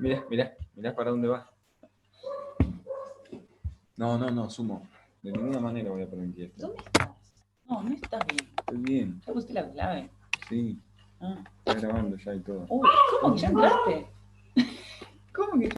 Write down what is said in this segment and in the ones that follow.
Mirá para dónde vas. No, Sumo. De ninguna manera voy a permitir esto. ¿Dónde estás? No, no estás bien. Estoy bien. ¿Ya pusiste la clave? Sí. Ah. Está grabando ya y todo. Uy, ¿cómo que ya entraste? ¿Cómo que?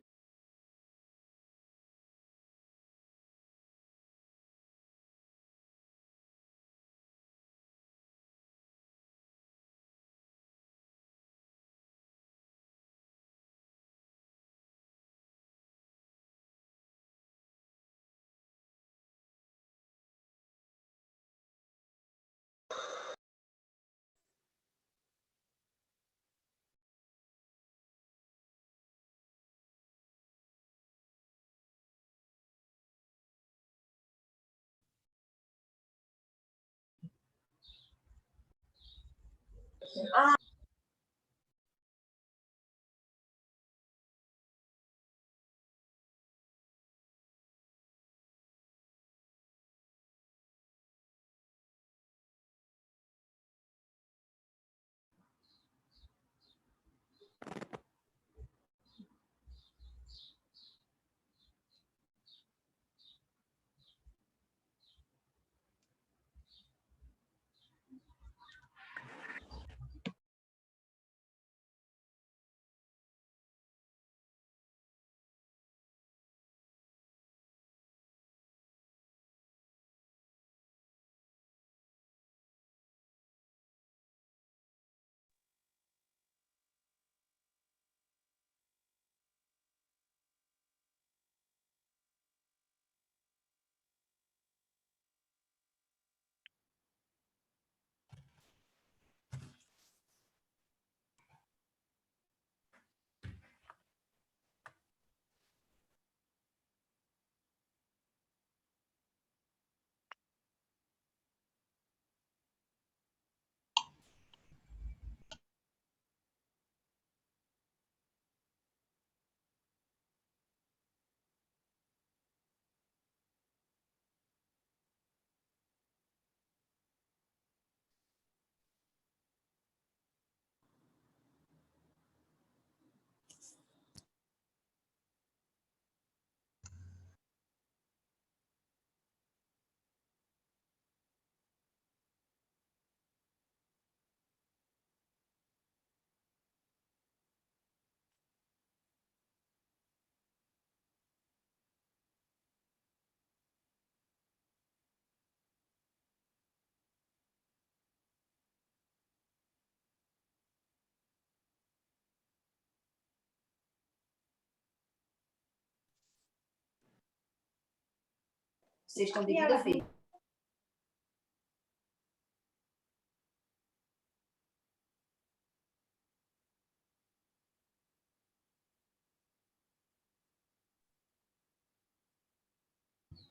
Vocês estão de vida feia.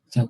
Chao.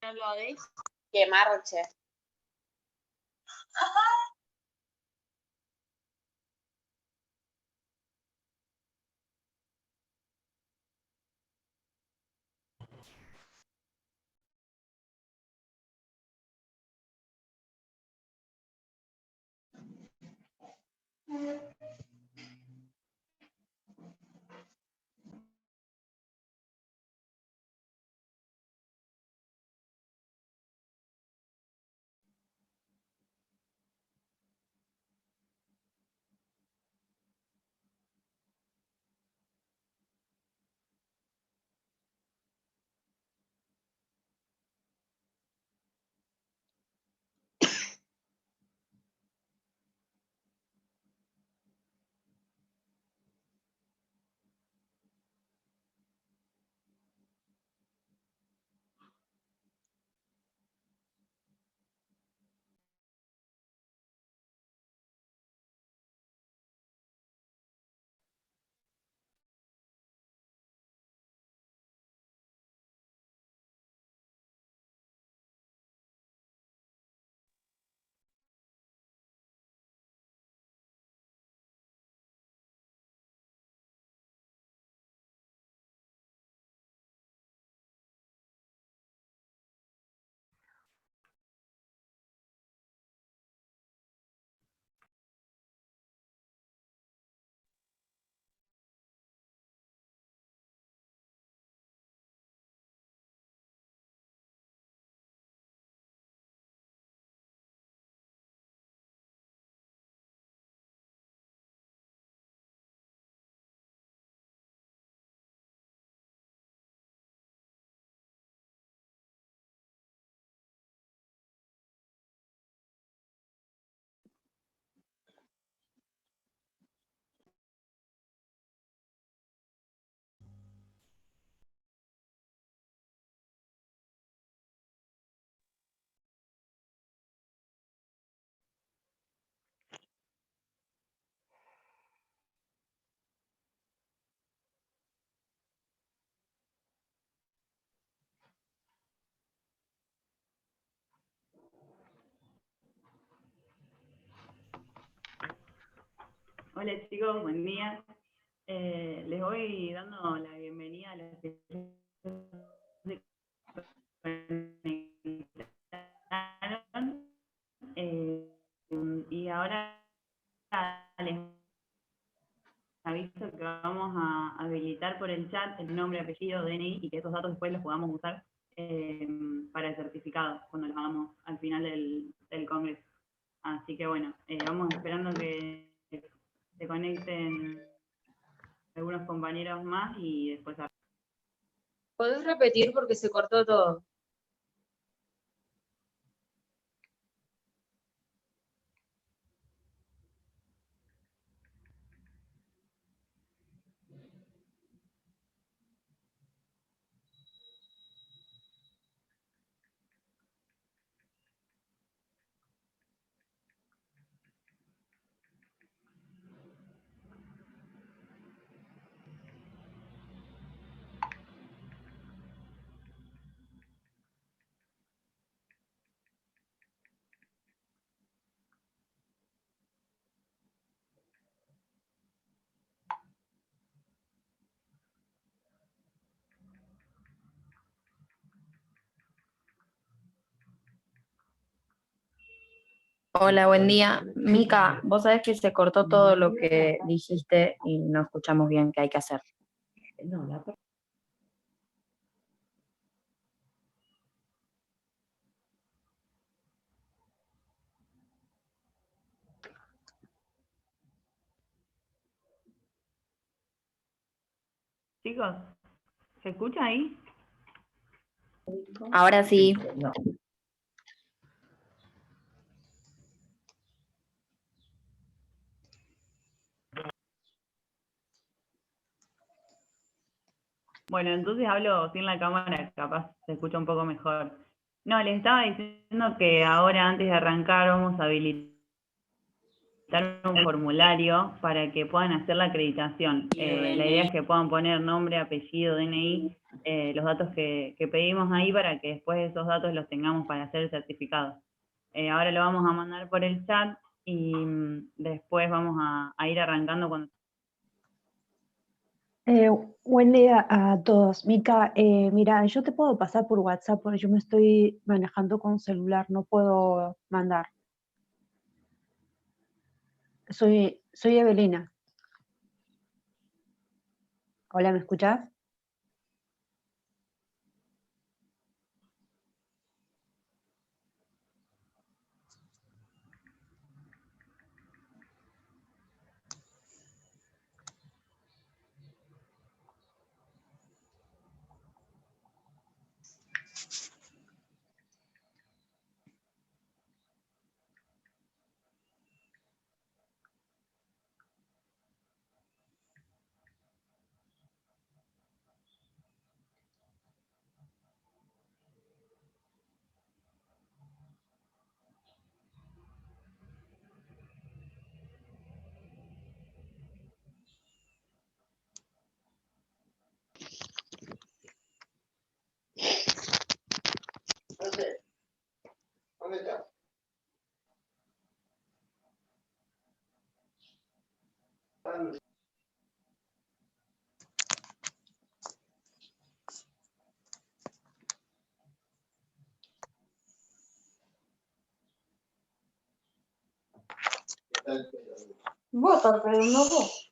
no lo dejes que marche. Hola chicos, buen día. Les voy dando la bienvenida a los que se conectaron. Y ahora les aviso que vamos a habilitar por el chat el nombre, apellido, DNI y que esos datos después los podamos usar para el certificado cuando los hagamos al final del congreso. Así que bueno, vamos esperando que se conecten algunos compañeros más y después... ¿Podés repetir porque se cortó todo? Hola, buen día. Mica, vos sabés que se cortó todo lo que dijiste y no escuchamos bien qué hay que hacer. Chicos, ¿se escucha ahí? Ahora sí. Bueno, entonces hablo sin la cámara, capaz se escucha un poco mejor. No, les estaba diciendo que ahora antes de arrancar vamos a habilitar habilitar un formulario para que puedan hacer la acreditación. La idea es que puedan poner nombre, apellido, DNI, los datos que pedimos ahí para que después esos datos los tengamos para hacer el certificado. Ahora lo vamos a mandar por el chat y después vamos a ir arrancando cuando... Buen día a todos. Mica, mira, yo te puedo pasar por WhatsApp porque yo me estoy manejando con celular, no puedo mandar. Soy Evelina. Hola, ¿me escuchás? ¿Dónde está? Vos, Alfredo, no vos.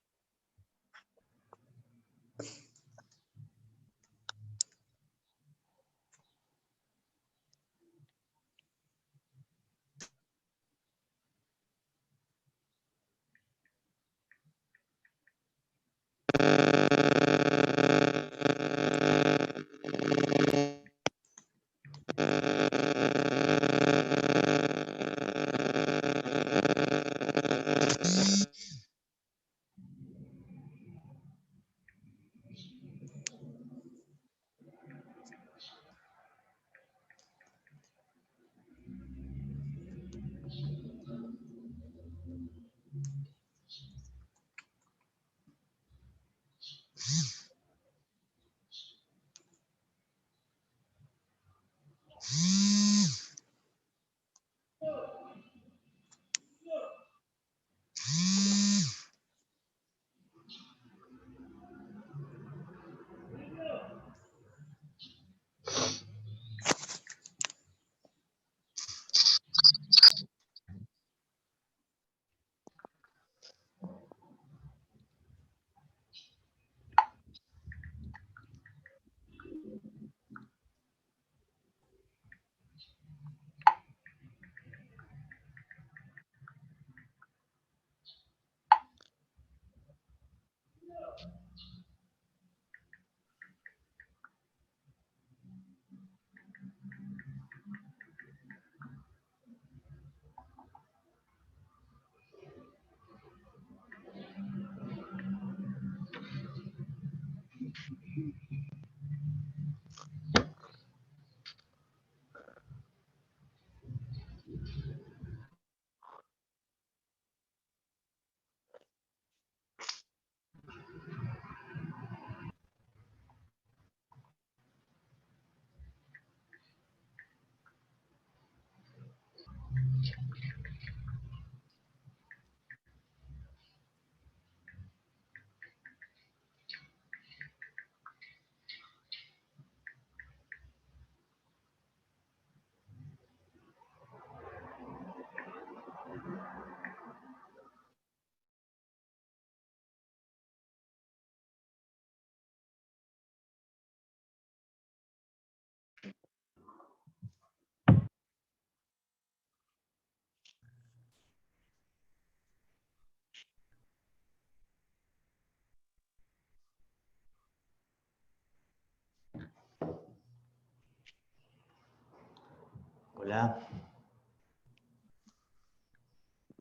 Hola.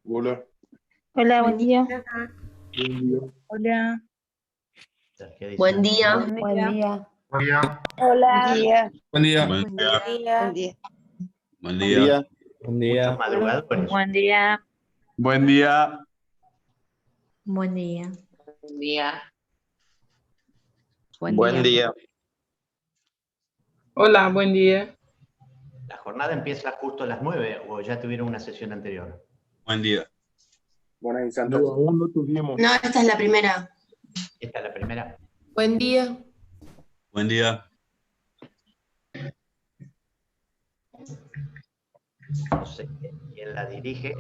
Hola. Hola, buen día. Hola. Sergio dice, Buen día. Buen día. Hola. Buen día. Buen día. Buen Buen día. Muchos madrugadores. Buen día. Buen día. Buen día. Buen día. Buen día. Hola, buen día. ¿La jornada empieza justo a las 9 o ya tuvieron una sesión anterior? Buen día. Buenas instantes. No, aún no tuvimos. No, esta es la primera. ¿Esta es la primera? Buen día. Buen día. No sé quién la dirige.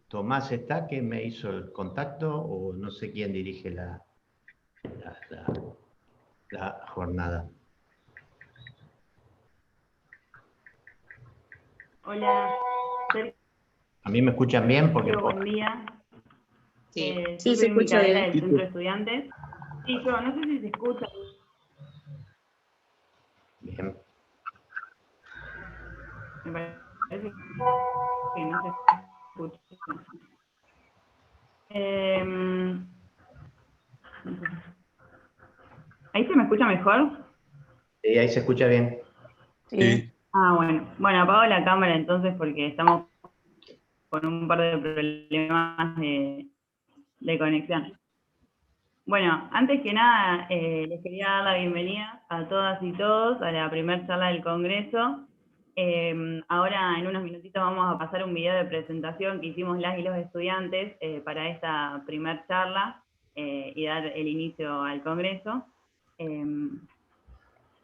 Tomás está, que me hizo el contacto, o no sé quién dirige la jornada. Hola, ¿A mí me escuchan bien? Porque Sergio, buen día. Sí. Sí, Soy se escucha Micaela bien. del Centro de Estudiantes. Sí, yo no sé si se escucha. Bien. Me parece que no se escucha. ¿Ahí se me escucha mejor? Sí, ahí se escucha bien. Sí. Ah, bueno. Bueno, apago la cámara entonces porque estamos con un par de problemas de conexión. Bueno, antes que nada, les quería dar la bienvenida a todas y todos a la primera charla del Congreso. Ahora, en unos minutitos, vamos a pasar un video de presentación que hicimos las y los estudiantes para esta primera charla y dar el inicio al Congreso.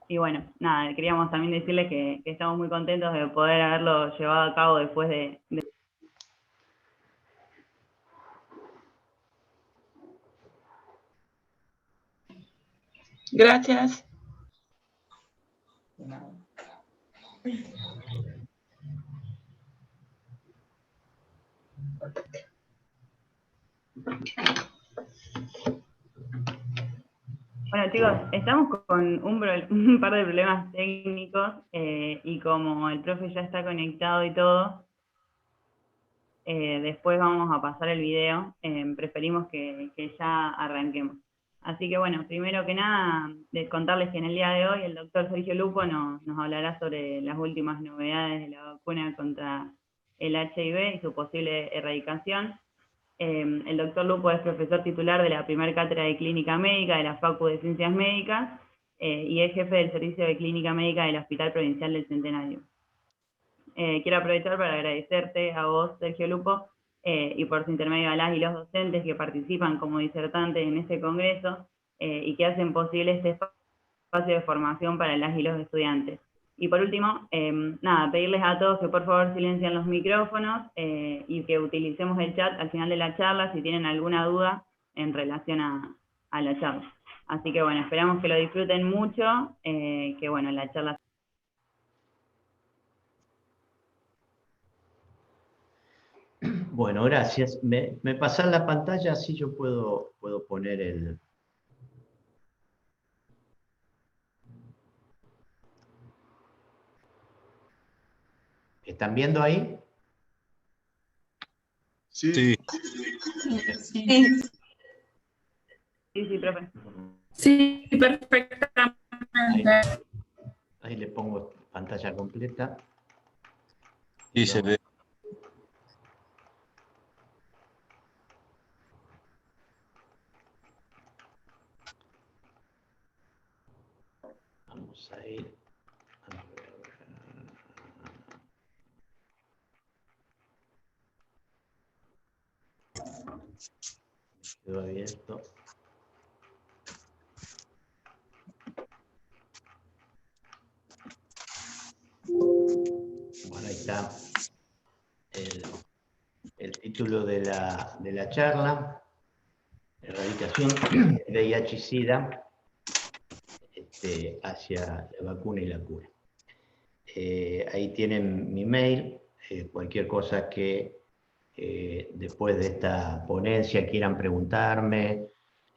Y bueno, nada, queríamos también decirles que estamos muy contentos de poder haberlo llevado a cabo después de Gracias. Bueno, chicos, estamos con un par de problemas técnicos y como el profe ya está conectado y todo, después vamos a pasar el video, preferimos que ya arranquemos. Así que bueno, primero que nada, contarles que en el día de hoy el doctor Sergio Lupo nos hablará sobre las últimas novedades de la vacuna contra el HIV y su posible erradicación. El doctor Lupo es profesor titular de la primera cátedra de Clínica Médica de la Facu de Ciencias Médicas y es jefe del Servicio de Clínica Médica del Hospital Provincial del Centenario. Quiero aprovechar para agradecerte a vos, Sergio Lupo, y por su intermedio a las y los docentes que participan como disertantes en este congreso y que hacen posible este espacio de formación para las y los estudiantes. Y por último, nada, pedirles a todos que por favor silencien los micrófonos y que utilicemos el chat al final de la charla si tienen alguna duda en relación a la charla. Así que bueno, esperamos que lo disfruten mucho, que bueno, la charla... Bueno, gracias. ¿Me pasan la pantalla? Así yo puedo poner el... ¿Están viendo ahí? Sí. Sí, profe. Sí, perfectamente. Ahí le pongo pantalla completa. Sí, se ve. Vamos a ir. Quedó abierto. Bueno, ahí está el título de la charla: erradicación de VIH y SIDA hacia la vacuna y la cura. Ahí tienen mi mail. Cualquier cosa que después de esta ponencia quieran preguntarme,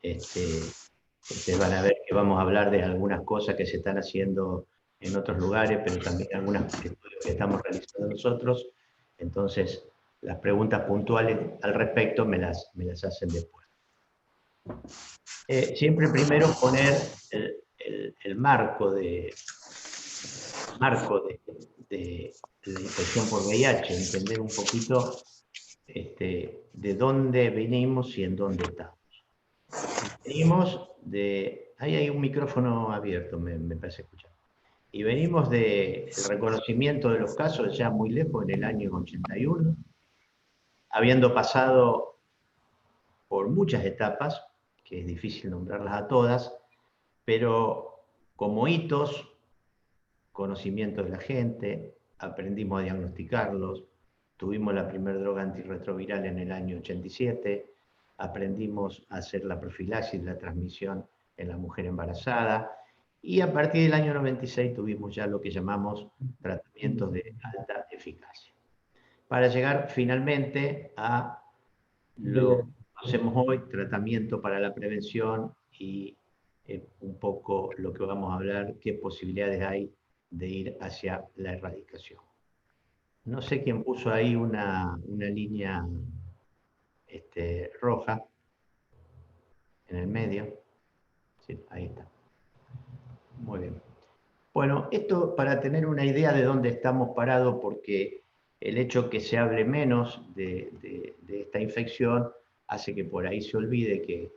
ustedes van a ver que vamos a hablar de algunas cosas que se están haciendo en otros lugares, pero también algunos estudios que estamos realizando nosotros. Entonces, las preguntas puntuales al respecto me las hacen después. Siempre primero poner el marco de la infección por VIH, entender un poquito de dónde venimos y en dónde estamos. Venimos de... Ahí hay un micrófono abierto, me parece escuchar. Y venimos del reconocimiento de los casos ya muy lejos, en el año 81, habiendo pasado por muchas etapas, que es difícil nombrarlas a todas, pero como hitos, conocimiento de la gente, aprendimos a diagnosticarlos, tuvimos la primera droga antirretroviral en el año 87, aprendimos a hacer la profilaxis, la transmisión en la mujer embarazada, y a partir del año 96 tuvimos ya lo que llamamos tratamientos de alta eficacia. Para llegar finalmente a lo que conocemos hoy, tratamiento para la prevención y un poco lo que vamos a hablar, qué posibilidades hay de ir hacia la erradicación. No sé quién puso ahí una línea roja en el medio. Sí, ahí está. Muy bien. Bueno, esto para tener una idea de dónde estamos parados, porque el hecho que se hable menos de esta infección hace que por ahí se olvide que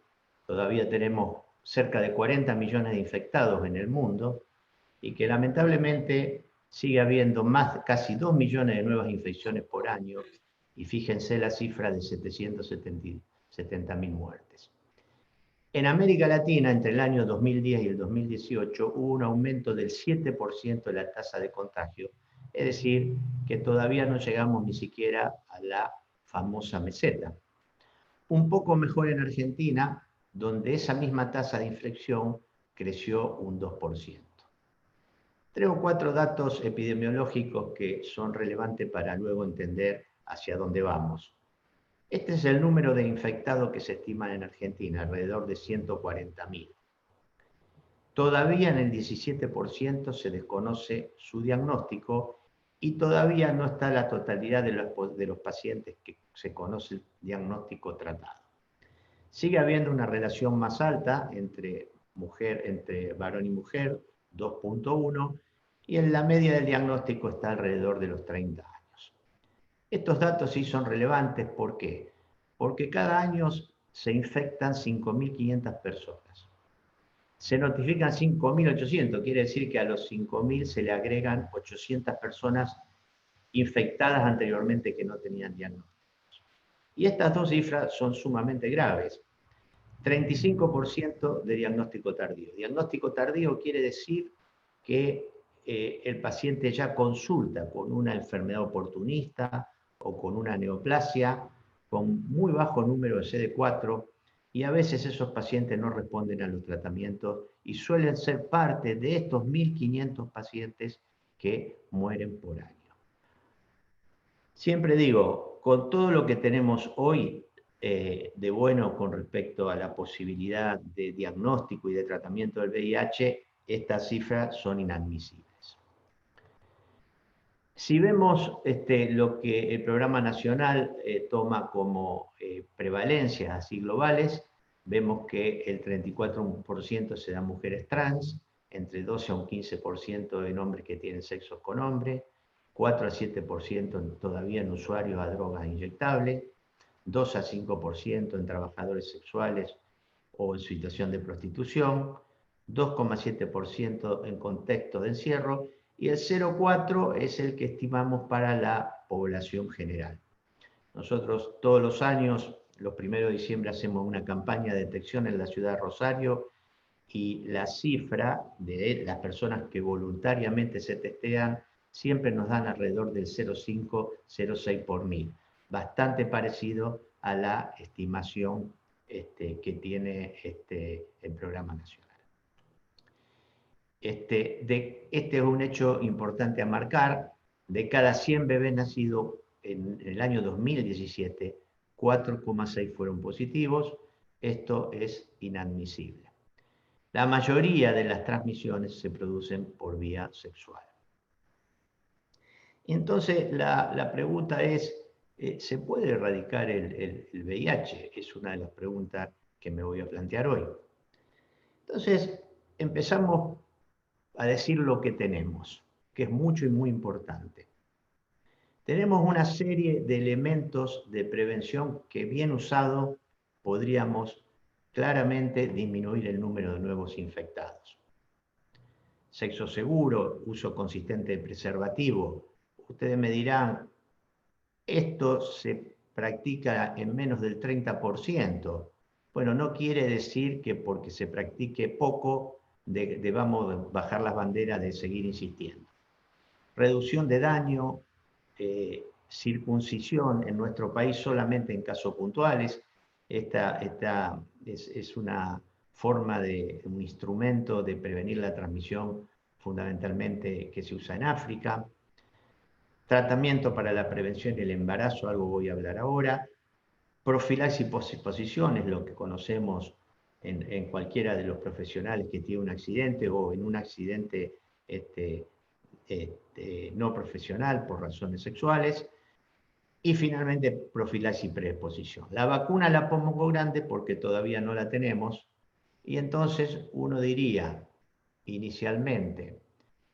todavía tenemos cerca de 40 millones de infectados en el mundo y que lamentablemente sigue habiendo casi 2 millones de nuevas infecciones por año, y fíjense la cifra de 770.000 muertes. En América Latina, entre el año 2010 y el 2018, hubo un aumento del 7% de la tasa de contagio, es decir, que todavía no llegamos ni siquiera a la famosa meseta. Un poco mejor en Argentina, donde esa misma tasa de infección creció un 2%. 3 o 4 datos epidemiológicos que son relevantes para luego entender hacia dónde vamos. Este es el número de infectados que se estiman en Argentina, alrededor de 140.000. Todavía en el 17% se desconoce su diagnóstico y todavía no está la totalidad de los pacientes que se conoce el diagnóstico tratado. Sigue habiendo una relación más alta entre varón y mujer, 2.1, y en la media del diagnóstico está alrededor de los 30 años. Estos datos sí son relevantes, ¿por qué? Porque cada año se infectan 5.500 personas. Se notifican 5.800, quiere decir que a los 5.000 se le agregan 800 personas infectadas anteriormente que no tenían diagnósticos. Y estas dos cifras son sumamente graves. 35% de diagnóstico tardío. Diagnóstico tardío quiere decir que el paciente ya consulta con una enfermedad oportunista o con una neoplasia, con muy bajo número de CD4, y a veces esos pacientes no responden a los tratamientos y suelen ser parte de estos 1.500 pacientes que mueren por año. Siempre digo, con todo lo que tenemos hoy de bueno con respecto a la posibilidad de diagnóstico y de tratamiento del VIH, estas cifras son inadmisibles. Si vemos lo que el Programa Nacional toma como prevalencias así globales, vemos que el 34% se da en mujeres trans, entre 12 a un 15% en hombres que tienen sexo con hombres, 4 a 7% todavía en usuarios a drogas inyectables, 2 a 5% en trabajadores sexuales o en situación de prostitución, 2,7% en contexto de encierro, y el 0,4% es el que estimamos para la población general. Nosotros todos los años, los 1 de diciembre, hacemos una campaña de detección en la ciudad de Rosario, y la cifra de las personas que voluntariamente se testean siempre nos dan alrededor del 0,5, 0,6 por 1000. Bastante parecido a la estimación que tiene el Programa Nacional. Este es un hecho importante a marcar. De cada 100 bebés nacidos en el año 2017, 4,6 fueron positivos. Esto es inadmisible. La mayoría de las transmisiones se producen por vía sexual. Entonces, la pregunta es, ¿Se puede erradicar el VIH? Es una de las preguntas que me voy a plantear hoy. Entonces, empezamos a decir lo que tenemos, que es mucho y muy importante. Tenemos una serie de elementos de prevención que, bien usados, podríamos claramente disminuir el número de nuevos infectados. Sexo seguro, uso consistente de preservativo. Ustedes me dirán, esto se practica en menos del 30%. Bueno, no quiere decir que porque se practique poco debamos bajar las banderas de seguir insistiendo. Reducción de daño, circuncisión en nuestro país solamente en casos puntuales. Esta es una forma un instrumento de prevenir la transmisión fundamentalmente que se usa en África. Tratamiento para la prevención del embarazo, algo voy a hablar ahora. Profilaxis y posposiciones, lo que conocemos en cualquiera de los profesionales que tiene un accidente o en un accidente no profesional por razones sexuales. Y finalmente, profilaxis y preexposición. La vacuna la pongo grande porque todavía no la tenemos. Y entonces uno diría inicialmente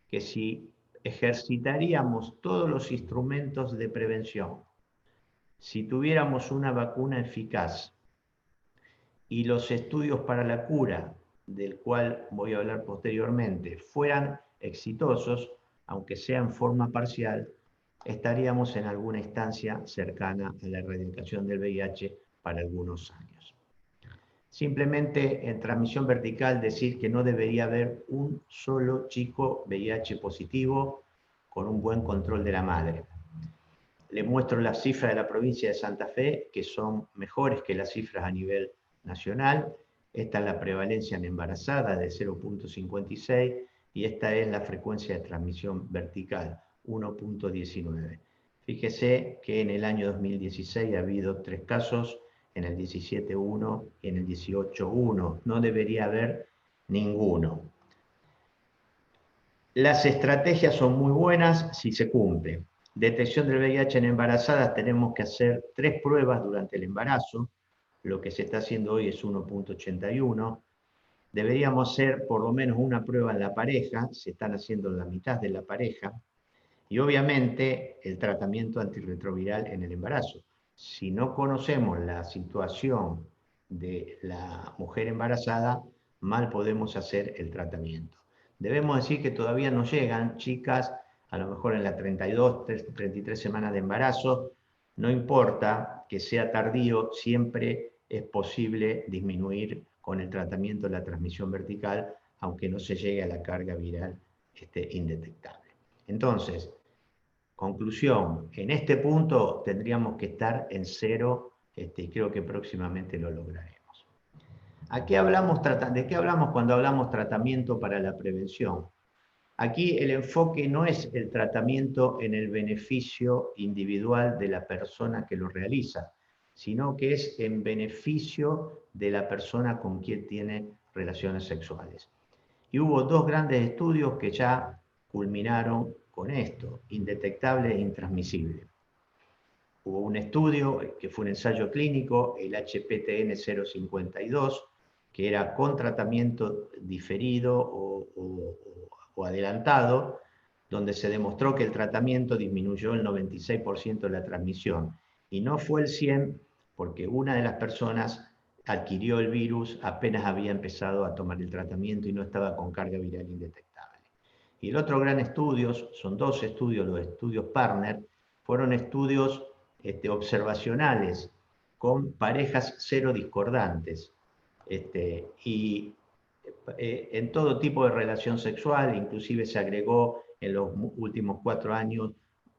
que si ejercitaríamos todos los instrumentos de prevención, si tuviéramos una vacuna eficaz y los estudios para la cura, del cual voy a hablar posteriormente, fueran exitosos, aunque sea en forma parcial, estaríamos en alguna instancia cercana a la erradicación del VIH para algunos años. Simplemente en transmisión vertical decir que no debería haber un solo chico VIH positivo con un buen control de la madre. Les muestro las cifras de la provincia de Santa Fe, que son mejores que las cifras a nivel nacional. Esta es la prevalencia en embarazadas de 0.56 y esta es la frecuencia de transmisión vertical, 1.19. Fíjese que en el año 2016 ha habido 3 casos, en el 17 1 y en el 18 1. No debería haber ninguno. Las estrategias son muy buenas si se cumplen. Detección del VIH en embarazadas, tenemos que hacer 3 pruebas durante el embarazo. Lo que se está haciendo hoy es 1.81. Deberíamos hacer por lo menos una prueba en la pareja, se están haciendo en la mitad de la pareja. Y obviamente el tratamiento antirretroviral en el embarazo. Si no conocemos la situación de la mujer embarazada, mal podemos hacer el tratamiento. Debemos decir que todavía no llegan chicas, a lo mejor en las 32, 33 semanas de embarazo, no importa que sea tardío, siempre es posible disminuir con el tratamiento de la transmisión vertical, aunque no se llegue a la carga viral indetectable. Entonces, conclusión, en este punto tendríamos que estar en 0 y creo que próximamente lo lograremos. ¿De qué hablamos cuando hablamos tratamiento para la prevención? Aquí el enfoque no es el tratamiento en el beneficio individual de la persona que lo realiza, sino que es en beneficio de la persona con quien tiene relaciones sexuales. Y hubo 2 grandes estudios que ya culminaron con esto, indetectable e intransmisible. Hubo un estudio que fue un ensayo clínico, el HPTN 052, que era con tratamiento diferido o adelantado, donde se demostró que el tratamiento disminuyó el 96% de la transmisión. Y no fue el 100% porque una de las personas adquirió el virus apenas había empezado a tomar el tratamiento y no estaba con carga viral indetectable. Y el otro gran estudio, son 2 estudios, los estudios partner, fueron estudios observacionales con parejas cero discordantes. Y en todo tipo de relación sexual, inclusive se agregó en los últimos 4 años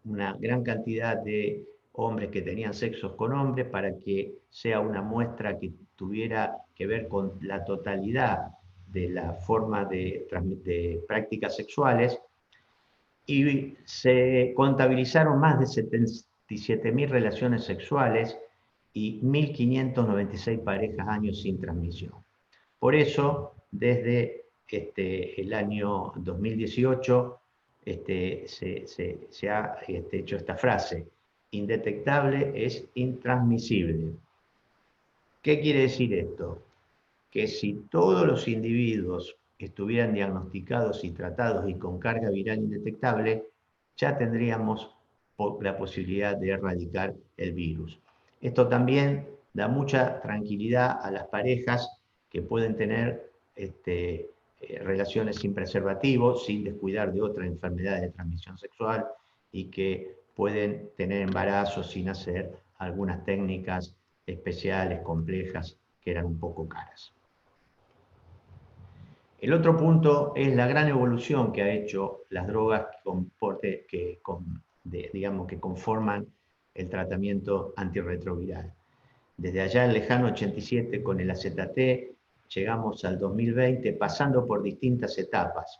una gran cantidad de hombres que tenían sexos con hombres para que sea una muestra que tuviera que ver con la totalidad de la forma de prácticas sexuales, y se contabilizaron más de 77.000 relaciones sexuales y 1.596 parejas años sin transmisión. Por eso, desde el año 2018 se ha hecho esta frase: indetectable es intransmisible. ¿Qué quiere decir esto? Que si todos los individuos estuvieran diagnosticados y tratados y con carga viral indetectable, ya tendríamos la posibilidad de erradicar el virus. Esto también da mucha tranquilidad a las parejas que pueden tener relaciones sin preservativo, sin descuidar de otras enfermedades de transmisión sexual y que pueden tener embarazos sin hacer algunas técnicas especiales, complejas, que eran un poco caras. El otro punto es la gran evolución que ha hecho las drogas que conforman el tratamiento antirretroviral. Desde allá el lejano 87 con el AZT, llegamos al 2020 pasando por distintas etapas.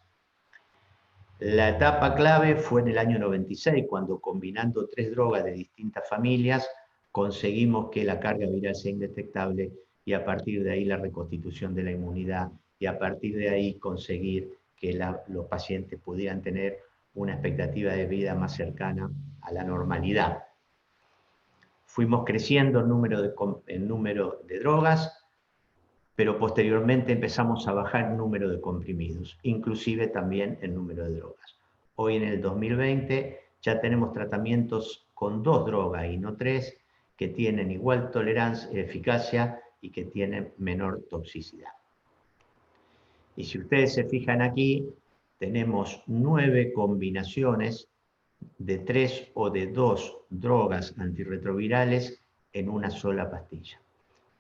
La etapa clave fue en el año 96, cuando combinando 3 drogas de distintas familias, conseguimos que la carga viral sea indetectable y a partir de ahí la reconstitución de la inmunidad y a partir de ahí conseguir que los pacientes pudieran tener una expectativa de vida más cercana a la normalidad. Fuimos creciendo en número de drogas, pero posteriormente empezamos a bajar el número de comprimidos, inclusive también el número de drogas. Hoy en el 2020 ya tenemos tratamientos con 2 drogas y no 3, que tienen igual tolerancia, eficacia y que tienen menor toxicidad. Y si ustedes se fijan aquí, tenemos 9 combinaciones de 3 o de 2 drogas antirretrovirales en una sola pastilla.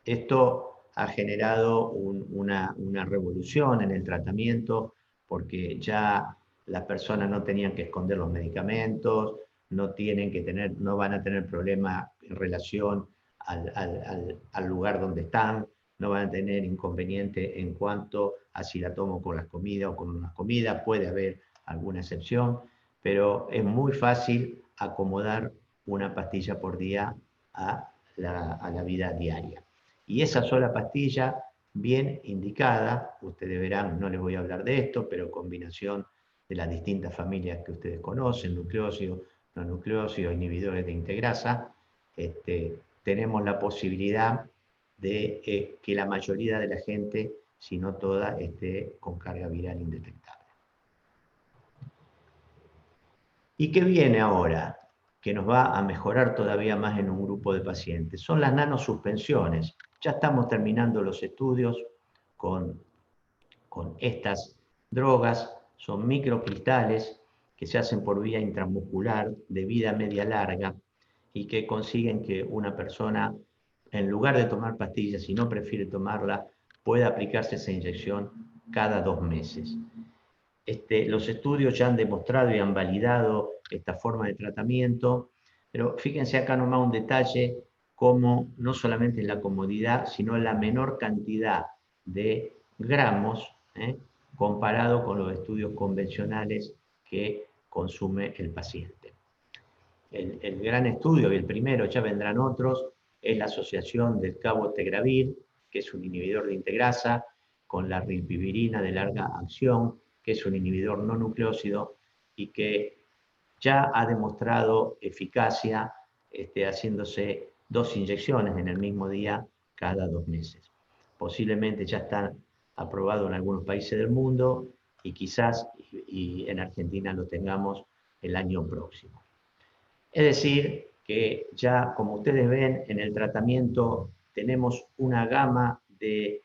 Esto ha generado una revolución en el tratamiento porque ya las personas no tenían que esconder los medicamentos, no van a tener problema en relación al lugar donde están, no van a tener inconveniente en cuanto a si la tomo con las comidas o con unas comidas, puede haber alguna excepción, pero es muy fácil acomodar una pastilla por día a la vida diaria. Y esa sola pastilla, bien indicada, ustedes verán, no les voy a hablar de esto, pero combinación de las distintas familias que ustedes conocen, nucleócidos, no nucleócidos, inhibidores de integrasa, tenemos la posibilidad de que la mayoría de la gente, si no toda, esté con carga viral indetectable. ¿Y qué viene ahora? Que nos va a mejorar todavía más en un grupo de pacientes. Son las nanosuspensiones. Ya estamos terminando los estudios con estas drogas. Son microcristales que se hacen por vía intramuscular de vida media larga y que consiguen que una persona, en lugar de tomar pastillas, si no prefiere tomarla, pueda aplicarse esa inyección cada 2 meses. Los estudios ya han demostrado y han validado esta forma de tratamiento, pero fíjense acá nomás un detalle, como no solamente la comodidad, sino la menor cantidad de gramos, comparado con los estudios convencionales que consume el paciente. El gran estudio, y el primero, ya vendrán otros, es la asociación del cabotegravir, que es un inhibidor de integrasa, con la rilpivirina de larga acción, que es un inhibidor no nucleócido y que ya ha demostrado eficacia haciéndose 2 inyecciones en el mismo día cada 2 meses. Posiblemente ya está aprobado en algunos países del mundo y quizás en Argentina lo tengamos el año próximo. Es decir, que ya como ustedes ven en el tratamiento tenemos una gama de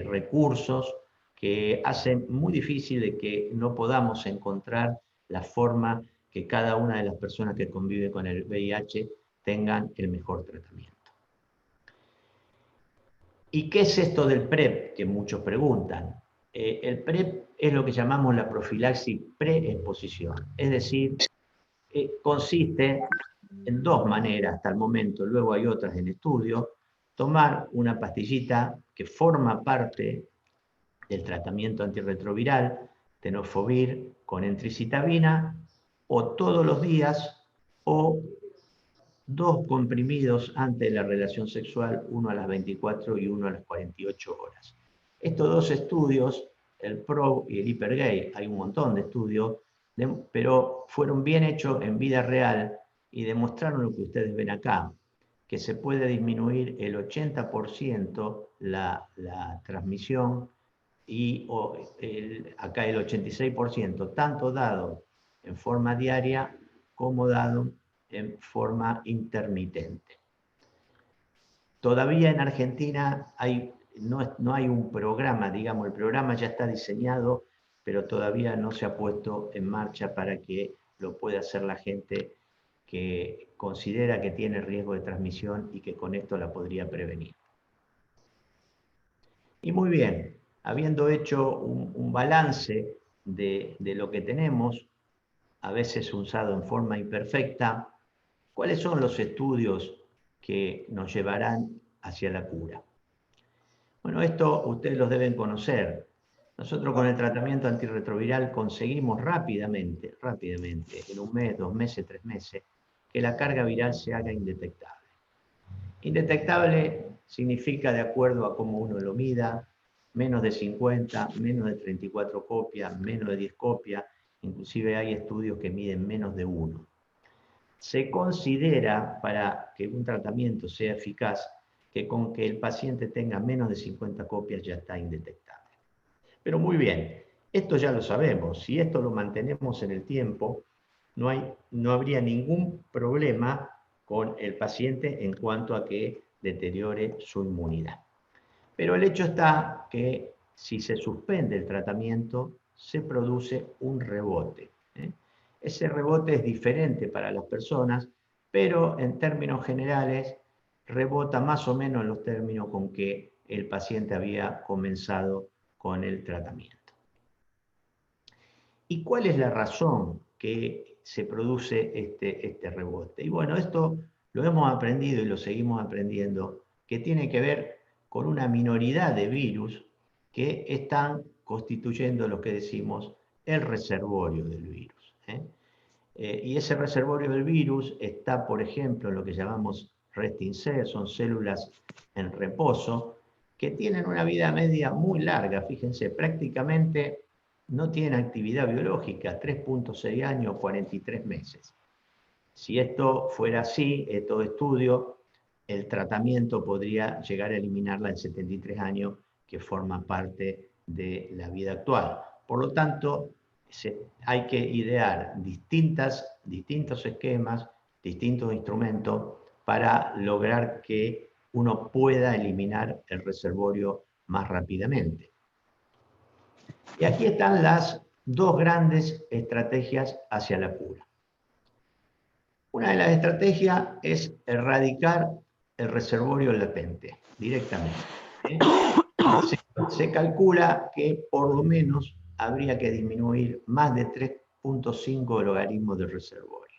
recursos que hacen muy difícil de que no podamos encontrar la forma que cada una de las personas que conviven con el VIH tengan el mejor tratamiento. ¿Y qué es esto del PrEP? Que muchos preguntan. El PrEP es lo que llamamos la profilaxis preexposición, es decir, consiste en 2 maneras hasta el momento, luego hay otras en estudio, tomar una pastillita que forma parte del tratamiento antirretroviral, tenofovir con entricitabina, o todos los días, o 2 comprimidos antes de la relación sexual, uno a las 24 y uno a las 48 horas. Estos 2 estudios, el PRO y el HyperGay, hay un montón de estudios, pero fueron bien hechos en vida real y demostraron lo que ustedes ven acá, que se puede disminuir el 80% la transmisión y acá el 86%, tanto dado en forma diaria como dado en forma intermitente. Todavía en Argentina no hay un programa, digamos, el programa ya está diseñado, pero todavía no se ha puesto en marcha para que lo pueda hacer la gente que considera que tiene riesgo de transmisión y que con esto la podría prevenir. Y muy bien, habiendo hecho un balance de lo que tenemos, a veces usado en forma imperfecta, ¿cuáles son los estudios que nos llevarán hacia la cura? Bueno, esto ustedes los deben conocer. Nosotros con el tratamiento antirretroviral conseguimos rápidamente, en 1 mes, 2 meses, 3 meses, que la carga viral se haga indetectable. Indetectable significa, de acuerdo a cómo uno lo mida, menos de 50, menos de 34 copias, menos de 10 copias, inclusive hay estudios que miden menos de 1. Se considera, para que un tratamiento sea eficaz, que con que el paciente tenga menos de 50 copias ya está indetectable. Pero muy bien, esto ya lo sabemos. Si esto lo mantenemos en el tiempo, no habría ningún problema con el paciente en cuanto a que deteriore su inmunidad. Pero el hecho está que si se suspende el tratamiento, se produce un rebote. Ese rebote es diferente para las personas, pero en términos generales rebota más o menos en los términos con que el paciente había comenzado con el tratamiento. ¿Y cuál es la razón que se produce este rebote? Y bueno, esto lo hemos aprendido y lo seguimos aprendiendo, que tiene que ver con una minoridad de virus que están constituyendo lo que decimos el reservorio del virus. Y ese reservorio del virus está, por ejemplo, en lo que llamamos resting cells, son células en reposo, que tienen una vida media muy larga, fíjense, prácticamente no tienen actividad biológica, 3.6 años, 43 meses. Si esto fuera así, todo estudio, el tratamiento podría llegar a eliminarla en 73 años, que forma parte de la vida actual. Por lo tanto, hay que idear distintos esquemas, distintos instrumentos para lograr que uno pueda eliminar el reservorio más rápidamente. Y aquí están las dos grandes estrategias hacia la cura. Una de las estrategias es erradicar el reservorio latente directamente. Se calcula que por lo menos habría que disminuir más de 3.5 logaritmos del reservorio.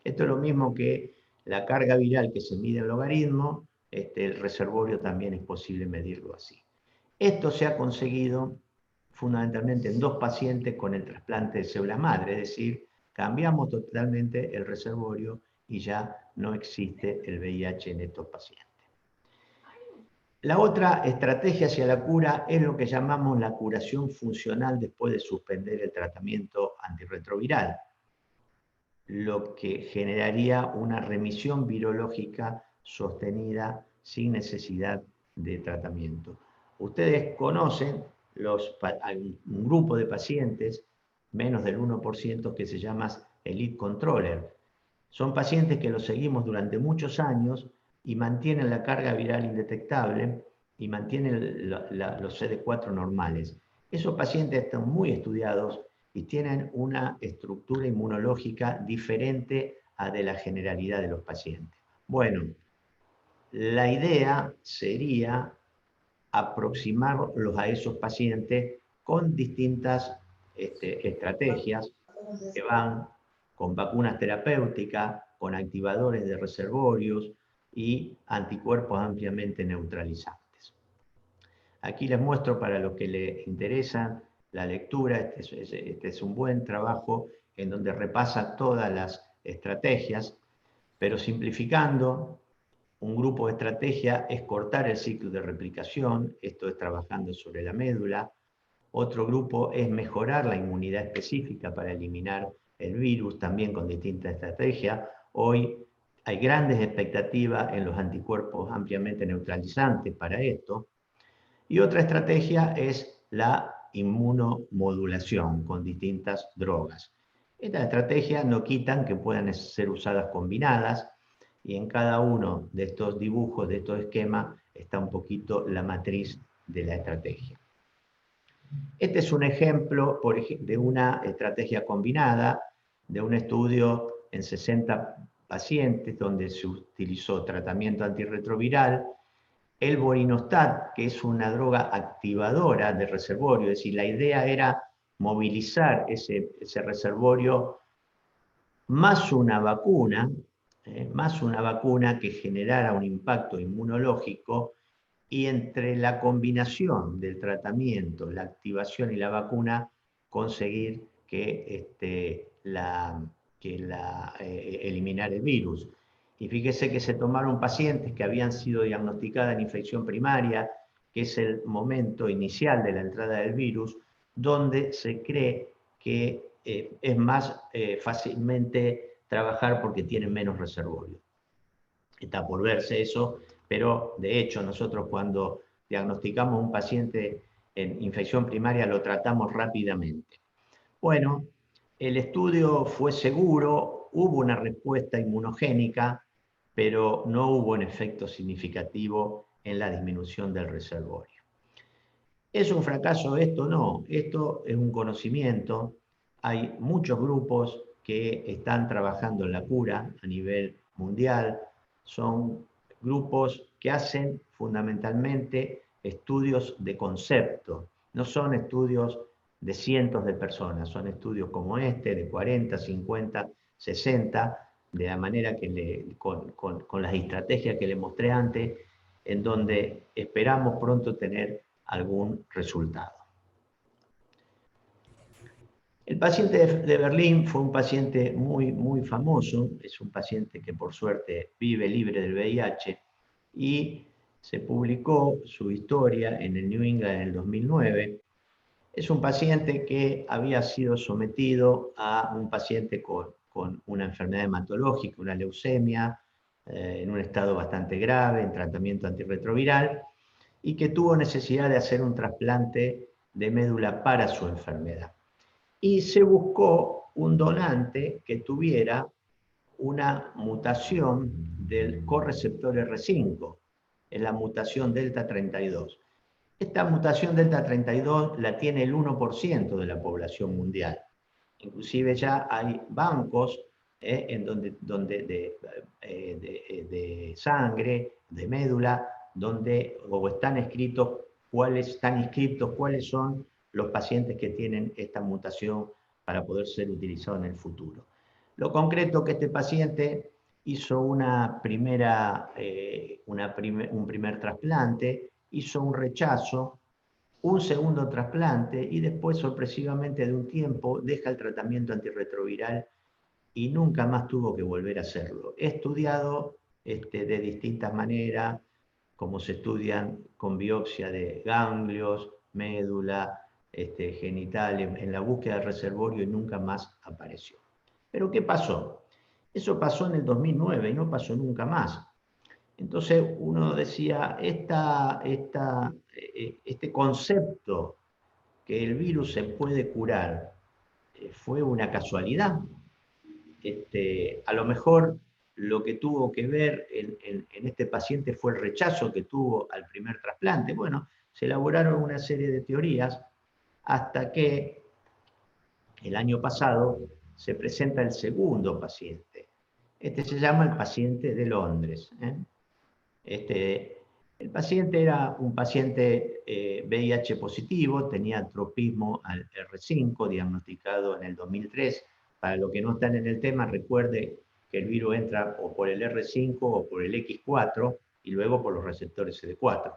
Esto es lo mismo que la carga viral que se mide en logaritmo, el reservorio también es posible medirlo así. Esto se ha conseguido fundamentalmente en 2 pacientes con el trasplante de célula madre, es decir, cambiamos totalmente el reservorio y ya no existe el VIH en estos pacientes. La otra estrategia hacia la cura es lo que llamamos la curación funcional después de suspender el tratamiento antirretroviral, lo que generaría una remisión virológica sostenida sin necesidad de tratamiento. Ustedes conocen hay un grupo de pacientes, menos del 1%, que se llama Elite Controller. Son pacientes que los seguimos durante muchos años y mantienen la carga viral indetectable y mantienen los CD4 normales. Esos pacientes están muy estudiados y tienen una estructura inmunológica diferente a de la generalidad de los pacientes. Bueno, la idea sería aproximarlos a esos pacientes con distintas estrategias que van con vacunas terapéuticas, con activadores de reservorios y anticuerpos ampliamente neutralizantes. Aquí les muestro, para los que les interesa la lectura, este es un buen trabajo en donde repasa todas las estrategias, pero simplificando, un grupo de estrategia es cortar el ciclo de replicación, esto es trabajando sobre la médula. Otro grupo es mejorar la inmunidad específica para eliminar el virus, también con distintas estrategias. Hoy hay grandes expectativas en los anticuerpos ampliamente neutralizantes para esto. Y otra estrategia es la inmunomodulación con distintas drogas. Estas estrategias no quitan que puedan ser usadas combinadas, y en cada uno de estos dibujos, de estos esquemas, está un poquito la matriz de la estrategia. Este es un ejemplo de una estrategia combinada, de un estudio en 60 pacientes donde se utilizó tratamiento antirretroviral, el vorinostat, que es una droga activadora de reservorio, es decir, la idea era movilizar ese reservorio más una vacuna que generara un impacto inmunológico, y entre la combinación del tratamiento, la activación y la vacuna, conseguir eliminar el virus. Y fíjese que se tomaron pacientes que habían sido diagnosticadas en infección primaria, que es el momento inicial de la entrada del virus, donde se cree que es más fácilmente trabajar porque tienen menos reservorio. Está por verse eso, pero de hecho nosotros cuando diagnosticamos a un paciente en infección primaria lo tratamos rápidamente. Bueno, el estudio fue seguro, hubo una respuesta inmunogénica, pero no hubo un efecto significativo en la disminución del reservorio. ¿Es un fracaso esto? No, esto es un conocimiento. Hay muchos grupos que están trabajando en la cura a nivel mundial. Son grupos que hacen fundamentalmente estudios de concepto. No son estudios de cientos de personas, son estudios como este, de 40, 50, 60, de la manera que con las estrategias que les mostré antes, en donde esperamos pronto tener algún resultado. El paciente de Berlín fue un paciente muy famoso, es un paciente que por suerte vive libre del VIH, y se publicó su historia en el New England en el 2009. Es un paciente que había sido sometido a un paciente con una enfermedad hematológica, una leucemia, en un estado bastante grave, en tratamiento antirretroviral, y que tuvo necesidad de hacer un trasplante de médula para su enfermedad. Y se buscó un donante que tuviera una mutación del correceptor R5, en la mutación delta 32. Esta mutación delta 32 la tiene el 1% de la población mundial. Inclusive ya hay bancos en donde de sangre, de médula, donde están inscritos cuáles son los pacientes que tienen esta mutación para poder ser utilizados en el futuro. Lo concreto que este paciente hizo un primer trasplante, hizo un rechazo, un segundo trasplante y después, sorpresivamente, de un tiempo, deja el tratamiento antirretroviral y nunca más tuvo que volver a hacerlo. He estudiado de distintas maneras, como se estudian con biopsia de ganglios, médula, genital, en la búsqueda del reservorio, y nunca más apareció. ¿Pero qué pasó? Eso pasó en el 2009 y no pasó nunca más. Entonces uno decía, este concepto que el virus se puede curar, ¿fue una casualidad? A lo mejor lo que tuvo que ver en este paciente fue el rechazo que tuvo al primer trasplante. Bueno, se elaboraron una serie de teorías hasta que el año pasado se presenta el segundo paciente. Este se llama el paciente de Londres. El paciente era un paciente VIH positivo, tenía tropismo al R5, diagnosticado en el 2003. Para los que no están en el tema, recuerde que el virus entra o por el R5 o por el X4 y luego por los receptores CD4.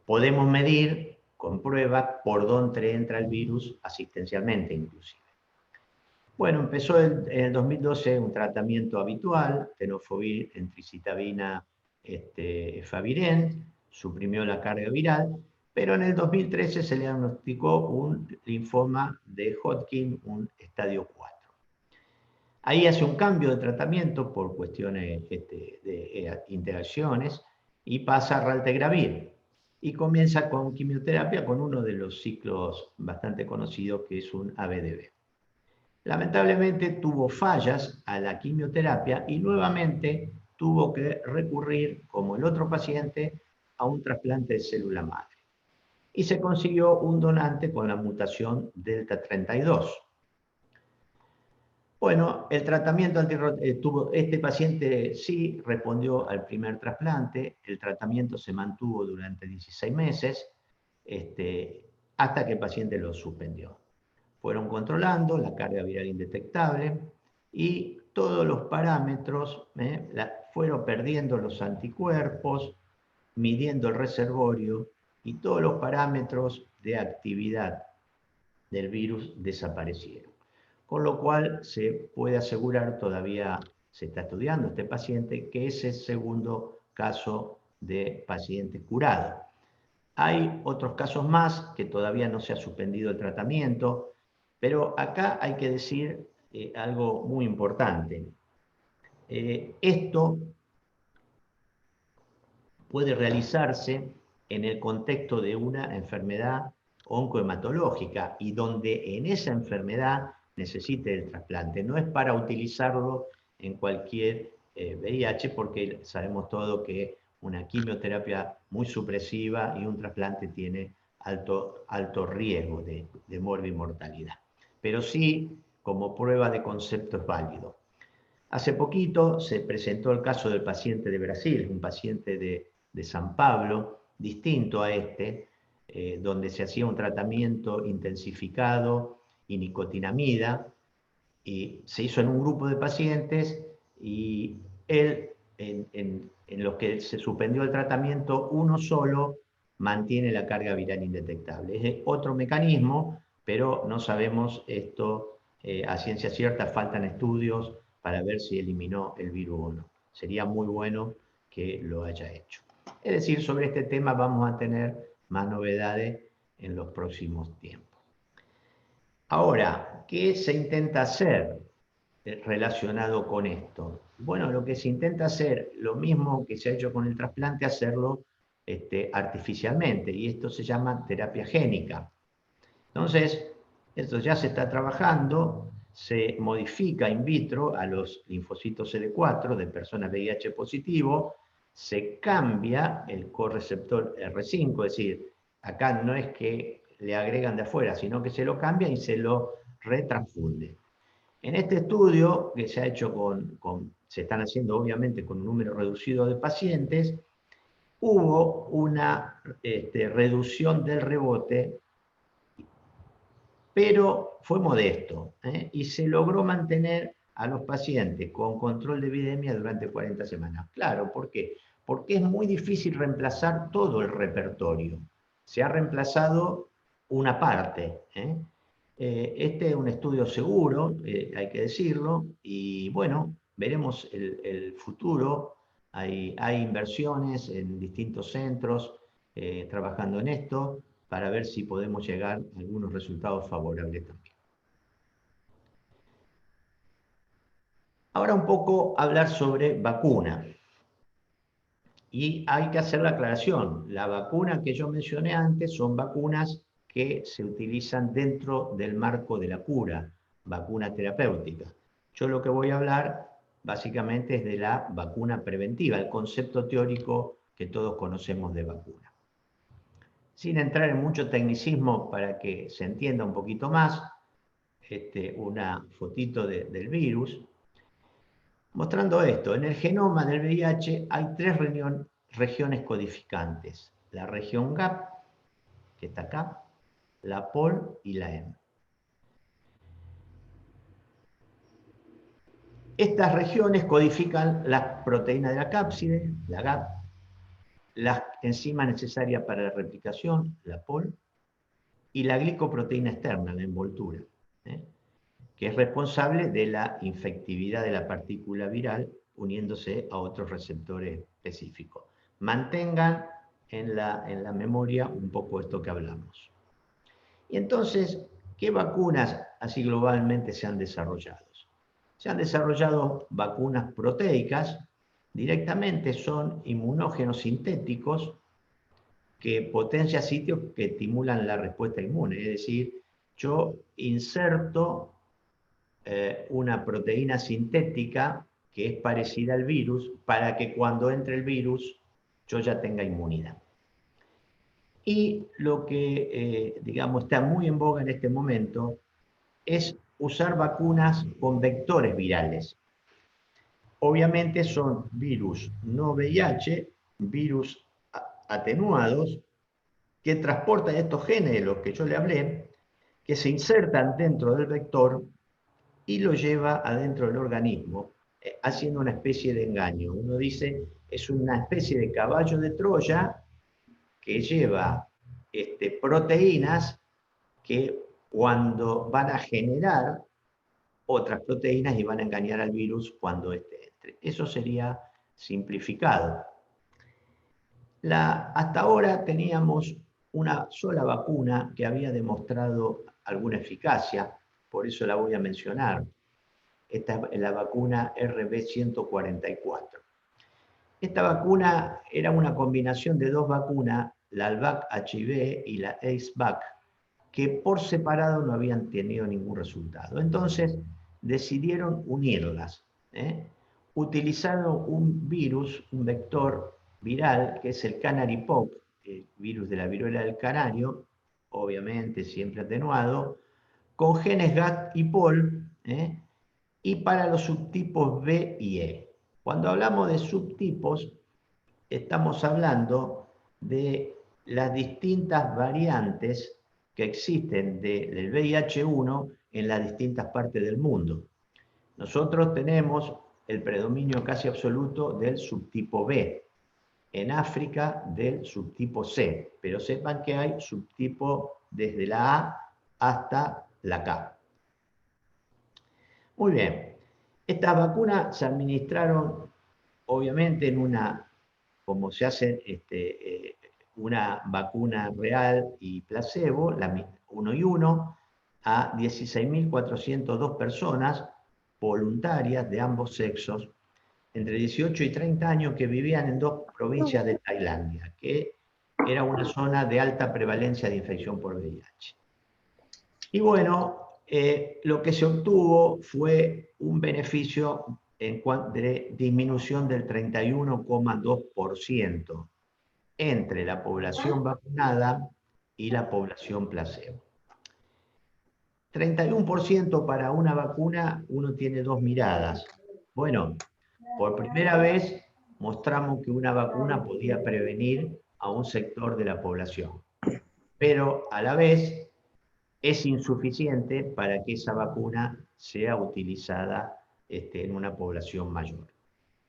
Podemos medir con pruebas por dónde entra el virus asistencialmente inclusive. Bueno, empezó en el 2012 un tratamiento habitual, tenofovir, entricitabina, efavirenz, suprimió la carga viral, pero en el 2013 se le diagnosticó un linfoma de Hodgkin, un estadio 4. Ahí hace un cambio de tratamiento por cuestiones de interacciones y pasa a raltegravir. Y comienza con quimioterapia con uno de los ciclos bastante conocidos que es un ABDB. Lamentablemente tuvo fallas a la quimioterapia y nuevamente tuvo que recurrir, como el otro paciente, a un trasplante de célula madre. Y se consiguió un donante con la mutación delta 32. Bueno, el tratamiento este paciente sí respondió al primer trasplante, el tratamiento se mantuvo durante 16 meses, hasta que el paciente lo suspendió. Fueron controlando la carga viral indetectable y todos los parámetros fueron perdiendo los anticuerpos, midiendo el reservorio y todos los parámetros de actividad del virus desaparecieron. Con lo cual se puede asegurar, todavía se está estudiando este paciente, que es el segundo caso de paciente curado. Hay otros casos más que todavía no se ha suspendido el tratamiento, pero acá hay que decir algo muy importante. Esto puede realizarse en el contexto de una enfermedad oncohematológica y donde en esa enfermedad necesite el trasplante. No es para utilizarlo en cualquier VIH, porque sabemos todo que una quimioterapia muy supresiva y un trasplante tiene alto riesgo de morbimortalidad. Pero sí, como prueba de concepto es válido. Hace poquito se presentó el caso del paciente de Brasil, un paciente de San Pablo, distinto a donde se hacía un tratamiento intensificado y nicotinamida, y se hizo en un grupo de pacientes, y él, en los que se suspendió el tratamiento, uno solo mantiene la carga viral indetectable. Es otro mecanismo, pero no sabemos esto a ciencia cierta, faltan estudios para ver si eliminó el virus o no. Sería muy bueno que lo haya hecho. Es decir, sobre este tema vamos a tener más novedades en los próximos tiempos. Ahora, ¿qué se intenta hacer relacionado con esto? Bueno, lo que se intenta hacer, lo mismo que se ha hecho con el trasplante, hacerlo artificialmente, y esto se llama terapia génica. Entonces, esto ya se está trabajando, se modifica in vitro a los linfocitos CD4 de personas VIH positivo, se cambia el correceptor R5, es decir, acá no es que le agregan de afuera, sino que se lo cambia y se lo retransfunde. En este estudio, que se ha hecho se están haciendo obviamente con un número reducido de pacientes, hubo una reducción del rebote, pero fue modesto, y se logró mantener a los pacientes con control de epidemia durante 40 semanas. Claro, ¿por qué? Porque es muy difícil reemplazar todo el repertorio. Se ha reemplazado una parte. Este es un estudio seguro, hay que decirlo, y bueno, veremos el futuro. Hay inversiones en distintos centros trabajando en esto, para ver si podemos llegar a algunos resultados favorables también. Ahora un poco hablar sobre vacuna. Y hay que hacer la aclaración. La vacuna que yo mencioné antes son vacunas que se utilizan dentro del marco de la cura, vacuna terapéutica. Yo lo que voy a hablar básicamente es de la vacuna preventiva, el concepto teórico que todos conocemos de vacuna. Sin entrar en mucho tecnicismo para que se entienda un poquito más, una fotito del virus, mostrando esto. En el genoma del VIH hay 3 regiones codificantes: la región GAP, que está acá, la POL y la EM. Estas regiones codifican las proteínas de la cápside, la GAP, las enzimas necesarias para la replicación, la POL, y la glicoproteína externa, la envoltura, que es responsable de la infectividad de la partícula viral uniéndose a otros receptores específicos. Mantengan en la memoria un poco esto que hablamos. Y entonces, ¿qué vacunas así globalmente se han desarrollado? Se han desarrollado vacunas proteicas, directamente son inmunógenos sintéticos que potencian sitios que estimulan la respuesta inmune. Es decir, yo inserto una proteína sintética que es parecida al virus para que cuando entre el virus yo ya tenga inmunidad. Y lo que, digamos, está muy en boga en este momento es usar vacunas con vectores virales. Obviamente son virus no VIH, virus atenuados, que transportan estos genes de los que yo le hablé, que se insertan dentro del vector y lo lleva adentro del organismo, haciendo una especie de engaño. Uno dice, es una especie de caballo de Troya que lleva proteínas que cuando van a generar otras proteínas y van a engañar al virus cuando entre. Eso sería simplificado. Hasta ahora teníamos una sola vacuna que había demostrado alguna eficacia, por eso la voy a mencionar. Esta es la vacuna RB144. Esta vacuna era una combinación de dos vacunas, la Alvac-HIV y la ACE-Vac, que por separado no habían tenido ningún resultado. Entonces decidieron unirlas, utilizando un virus, un vector viral, que es el Canary Pox, el virus de la viruela del canario, obviamente siempre atenuado, con genes GAT y POL, y para los subtipos B y E. Cuando hablamos de subtipos, estamos hablando de las distintas variantes que existen del VIH-1 en las distintas partes del mundo. Nosotros tenemos el predominio casi absoluto del subtipo B, en África del subtipo C, pero sepan que hay subtipo desde la A hasta la K. Muy bien, estas vacunas se administraron obviamente en una, como se hace una vacuna real y placebo, la 1 y 1, a 16.402 personas voluntarias de ambos sexos, entre 18 y 30 años, que vivían en dos provincias de Tailandia, que era una zona de alta prevalencia de infección por VIH. Y bueno, lo que se obtuvo fue un beneficio de disminución del 31,2% entre la población vacunada y la población placebo. 31% para una vacuna, uno tiene dos miradas. Bueno, por primera vez mostramos que una vacuna podía prevenir a un sector de la población, pero a la vez es insuficiente para que esa vacuna sea utilizada en una población mayor.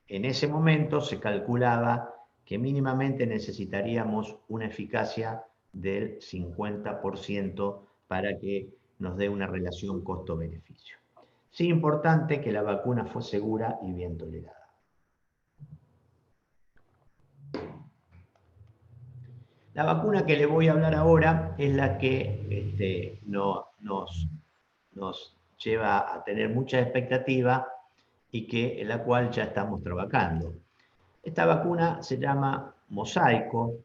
En ese momento se calculaba que mínimamente necesitaríamos una eficacia del 50% para que nos dé una relación costo-beneficio. Sí, importante que la vacuna fue segura y bien tolerada. La vacuna que le voy a hablar ahora es la que nos lleva a tener mucha expectativa y en la cual ya estamos trabajando. Esta vacuna se llama Mosaico.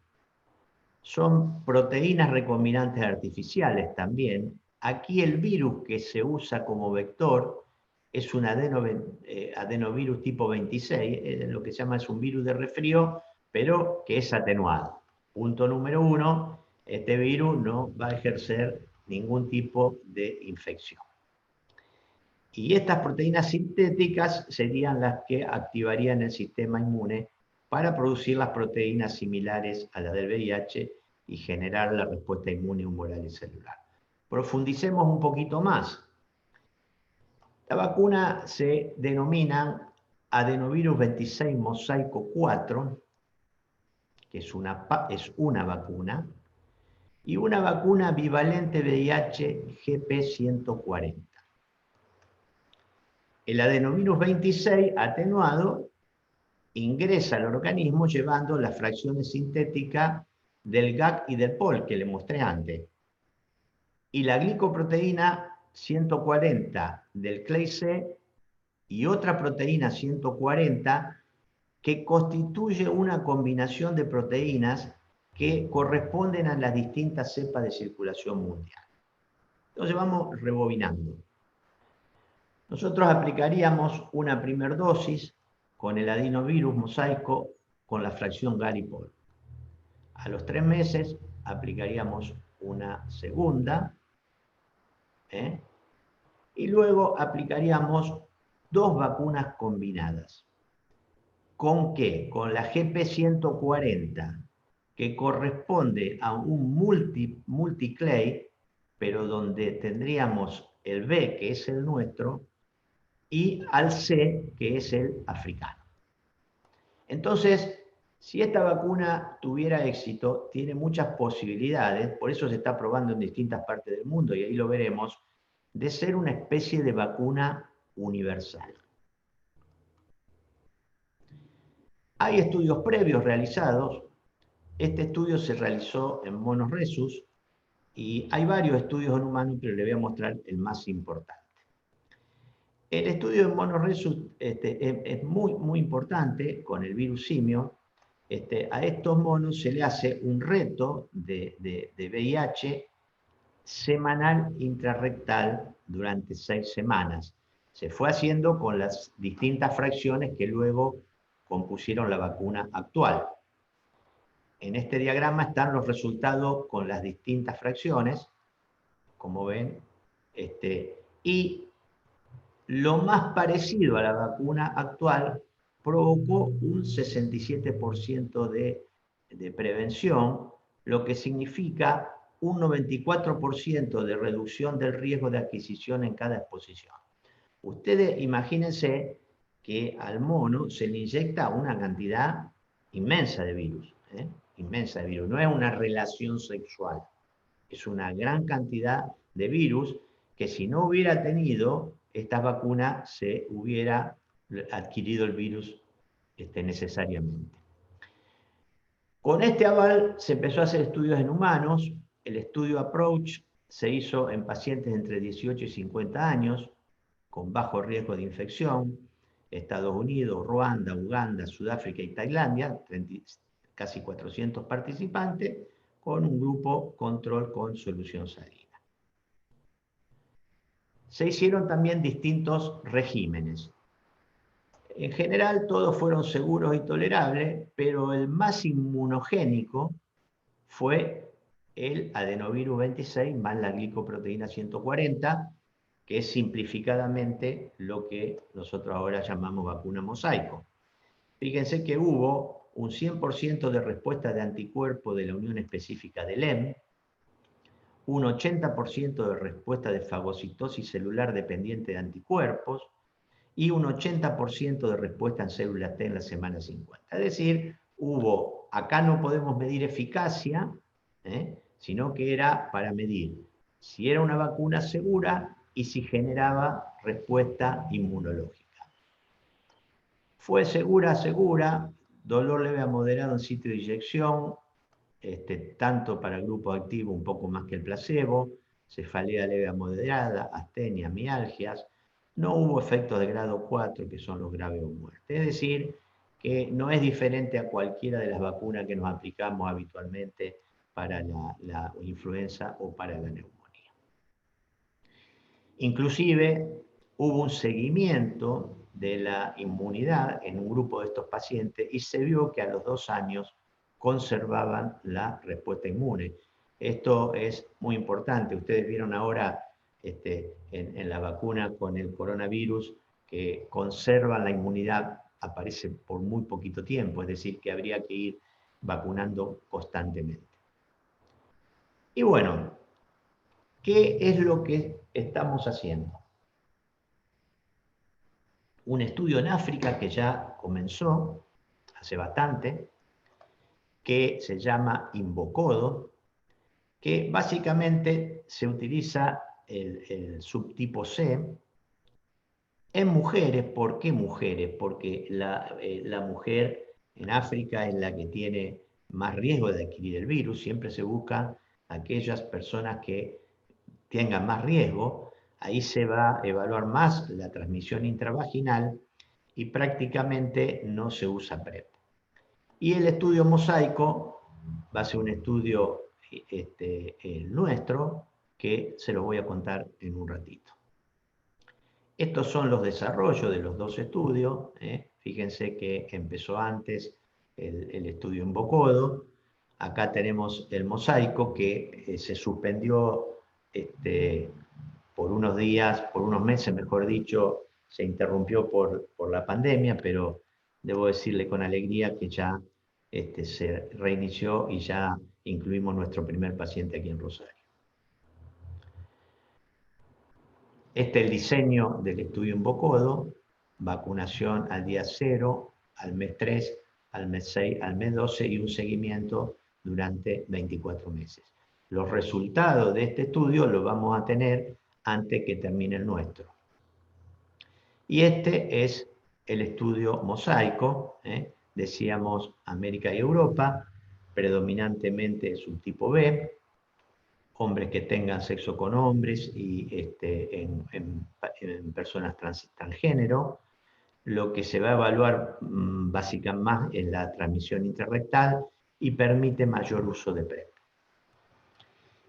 Son proteínas recombinantes artificiales también. Aquí el virus que se usa como vector es un adenovirus tipo 26, lo que se llama es un virus de resfrío, pero que es atenuado. Punto número 1, este virus no va a ejercer ningún tipo de infección. Y estas proteínas sintéticas serían las que activarían el sistema inmune para producir las proteínas similares a las del VIH y generar la respuesta inmune humoral y celular. Profundicemos un poquito más. La vacuna se denomina adenovirus 26 mosaico 4, que es una vacuna, y una vacuna bivalente VIH GP140. El adenovirus 26 atenuado ingresa al organismo llevando las fracciones sintéticas del GAC y del POL que le mostré antes. Y la glicoproteína 140 del CLAY-C y otra proteína 140 que constituye una combinación de proteínas que corresponden a las distintas cepas de circulación mundial. Entonces vamos rebobinando. Nosotros aplicaríamos una primera dosis con el adenovirus mosaico con la fracción Gary-Paul. A los 3 meses aplicaríamos una segunda, y luego aplicaríamos 2 vacunas combinadas. ¿Con qué? Con la GP140, que corresponde a un multiclay, pero donde tendríamos el B, que es el nuestro, y al C, que es el africano. Entonces, si esta vacuna tuviera éxito, tiene muchas posibilidades, por eso se está probando en distintas partes del mundo, y ahí lo veremos, de ser una especie de vacuna universal. Hay estudios previos realizados. Este estudio se realizó en monos rhesus, y hay varios estudios en humanos, pero le voy a mostrar el más importante. El estudio en monos rhesus es muy importante con el virus simio. A estos monos se le hace un reto de VIH semanal intrarrectal durante 6 semanas. Se fue haciendo con las distintas fracciones que luego compusieron la vacuna actual. En este diagrama están los resultados con las distintas fracciones, como ven, y lo más parecido a la vacuna actual provocó un 67% de prevención, lo que significa un 94% de reducción del riesgo de adquisición en cada exposición. Ustedes imagínense que al mono se le inyecta una cantidad inmensa de virus, inmensa de virus. No es una relación sexual, es una gran cantidad de virus que si no hubiera tenido esta vacuna se hubiera adquirido el virus necesariamente. Con este aval se empezó a hacer estudios en humanos. El estudio Approach se hizo en pacientes entre 18 y 50 años con bajo riesgo de infección. Estados Unidos, Ruanda, Uganda, Sudáfrica y Tailandia, casi 400 participantes, con un grupo control con solución salina. Se hicieron también distintos regímenes. En general todos fueron seguros y tolerables, pero el más inmunogénico fue el adenovirus 26 más la glicoproteína 140, que es simplificadamente lo que nosotros ahora llamamos vacuna mosaico. Fíjense que hubo un 100% de respuesta de anticuerpo de la unión específica del EM, un 80% de respuesta de fagocitosis celular dependiente de anticuerpos y un 80% de respuesta en células T en la semana 50. Es decir, acá no podemos medir eficacia, sino que era para medir si era una vacuna segura y si generaba respuesta inmunológica. Fue segura, dolor leve a moderado en sitio de inyección, tanto para el grupo activo un poco más que el placebo, cefalea leve a moderada, astenia, mialgias. No hubo efectos de grado 4, que son los graves o muerte. Es decir, que no es diferente a cualquiera de las vacunas que nos aplicamos habitualmente para la influenza o para la neumonía. Inclusive hubo un seguimiento de la inmunidad en un grupo de estos pacientes y se vio que a los 2 años conservaban la respuesta inmune. Esto es muy importante. Ustedes vieron ahora en la vacuna con el coronavirus que conservan la inmunidad, aparece por muy poquito tiempo, es decir, que habría que ir vacunando constantemente. Y bueno, ¿qué es lo que estamos haciendo? Un estudio en África que ya comenzó hace bastante, que se llama Invocodo, que básicamente se utiliza el subtipo C en mujeres. ¿Por qué mujeres? Porque la mujer en África es la que tiene más riesgo de adquirir el virus. Siempre se buscan aquellas personas que tengan más riesgo. ahí se va a evaluar más la transmisión intravaginal y prácticamente no se usa PrEP. Y el estudio mosaico va a ser un estudio el nuestro, que se los voy a contar en un ratito. Estos son los desarrollos de los dos estudios. Fíjense que empezó antes el estudio en Bocodo. Acá tenemos el mosaico que se suspendió por unos días, por unos meses, mejor dicho, se interrumpió por la pandemia, pero debo decirle con alegría que ya se reinició y ya incluimos nuestro primer paciente aquí en Rosario. Este es el diseño del estudio en Bocodo: vacunación al día 0, al mes 3, al mes 6, al mes 12 y un seguimiento durante 24 meses. Los resultados de este estudio los vamos a tener antes que termine el nuestro. Y este es el estudio mosaico, decíamos América y Europa, predominantemente es un tipo B, hombres que tengan sexo con hombres y en personas transgénero. Lo que se va a evaluar básicamente más es la transmisión intrarrectal y permite mayor uso de PrEP.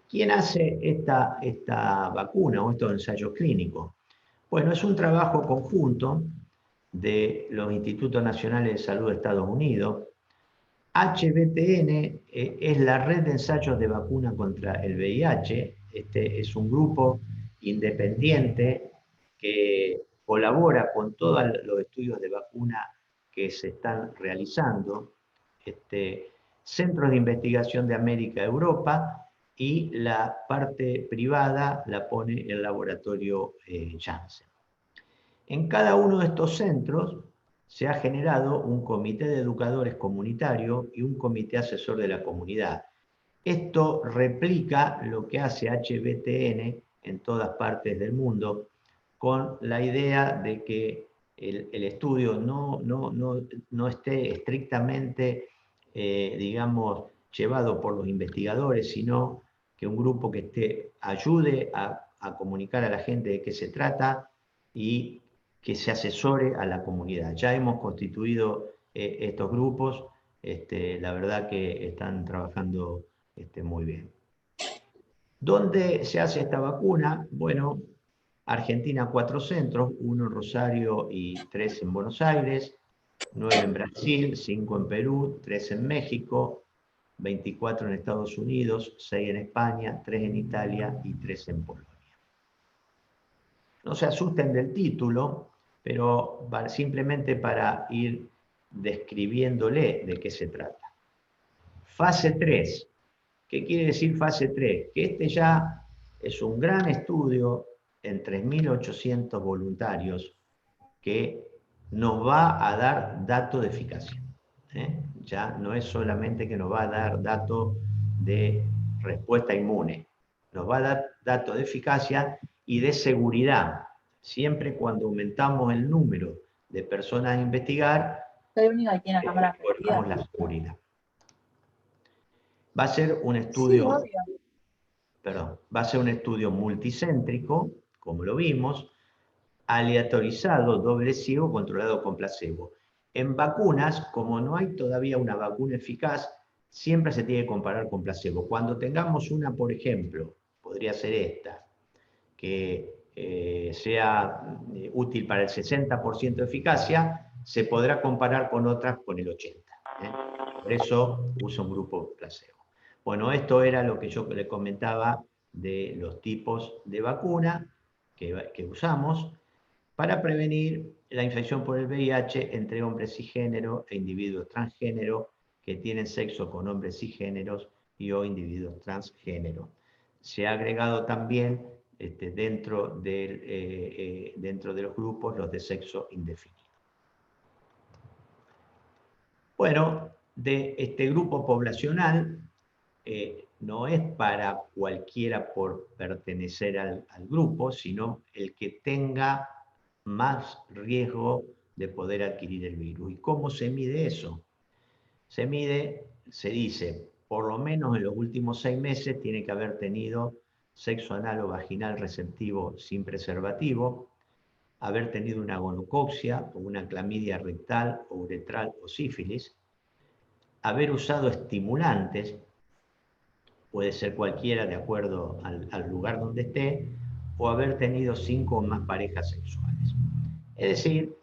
¿Quién hace esta vacuna o estos ensayos clínicos? Bueno, es un trabajo conjunto de los Institutos Nacionales de Salud de Estados Unidos. HBTN es la red de ensayos de vacuna contra el VIH. Este es un grupo independiente que colabora con todos los estudios de vacuna que se están realizando. Centros de Investigación de América y Europa, y la parte privada la pone el laboratorio Janssen. En cada uno de estos centros se ha generado un comité de educadores comunitario y un comité asesor de la comunidad. Esto replica lo que hace HBTN en todas partes del mundo, con la idea de que el estudio no esté estrictamente, digamos, llevado por los investigadores, sino que un grupo que ayude a comunicar a la gente de qué se trata y que se asesore a la comunidad. Ya hemos constituido estos grupos, la verdad que están trabajando muy bien. ¿Dónde se hace esta vacuna? Bueno, Argentina 4 centros, 1 en Rosario y 3 en Buenos Aires, 9 en Brasil, 5 en Perú, 3 en México, 24 en Estados Unidos, 6 en España, 3 en Italia y 3 en Polonia. No se asusten del título, pero simplemente para ir describiéndole de qué se trata. Fase 3. ¿Qué quiere decir fase 3? Que ya es un gran estudio en 3.800 voluntarios que nos va a dar datos de eficacia. Ya no es solamente que nos va a dar datos de respuesta inmune, nos va a dar datos de eficacia y de seguridad. Siempre cuando aumentamos el número de personas a investigar, mejoramos la seguridad. Va a ser un estudio, va a ser un estudio multicéntrico, como lo vimos, aleatorizado, doble ciego, controlado con placebo. En vacunas, como no hay todavía una vacuna eficaz, siempre se tiene que comparar con placebo. Cuando tengamos una, por ejemplo, podría ser esta, que sea útil para el 60% de eficacia, se podrá comparar con otras con el 80%. Por eso uso un grupo placebo. Bueno, esto era lo que yo le comentaba de los tipos de vacuna que usamos para prevenir la infección por el VIH entre hombres cisgénero e individuos transgénero que tienen sexo con hombres cisgéneros y o individuos transgénero. Se ha agregado también dentro de los grupos los de sexo indefinido. Bueno, de este grupo poblacional no es para cualquiera por pertenecer al grupo, sino el que tenga más riesgo de poder adquirir el virus. ¿Y cómo se mide eso? Se mide, se dice, por lo menos en los últimos 6 meses tiene que haber tenido sexo anal o vaginal receptivo sin preservativo, haber tenido una gonococcia o una clamidia rectal o uretral o sífilis, haber usado estimulantes, puede ser cualquiera de acuerdo al lugar donde esté, o haber tenido 5 o más parejas sexuales. Es decir,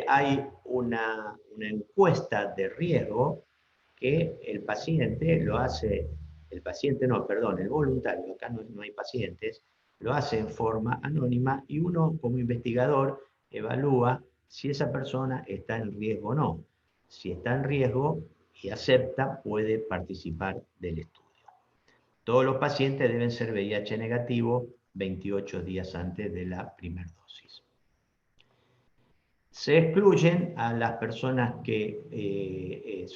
hay una encuesta de riesgo que el paciente lo hace, el voluntario, acá no hay pacientes, lo hace en forma anónima y uno como investigador evalúa si esa persona está en riesgo o no. Si está en riesgo y acepta, puede participar del estudio. Todos los pacientes deben ser VIH negativo 28 días antes de la primera dosis. Se excluyen a las personas que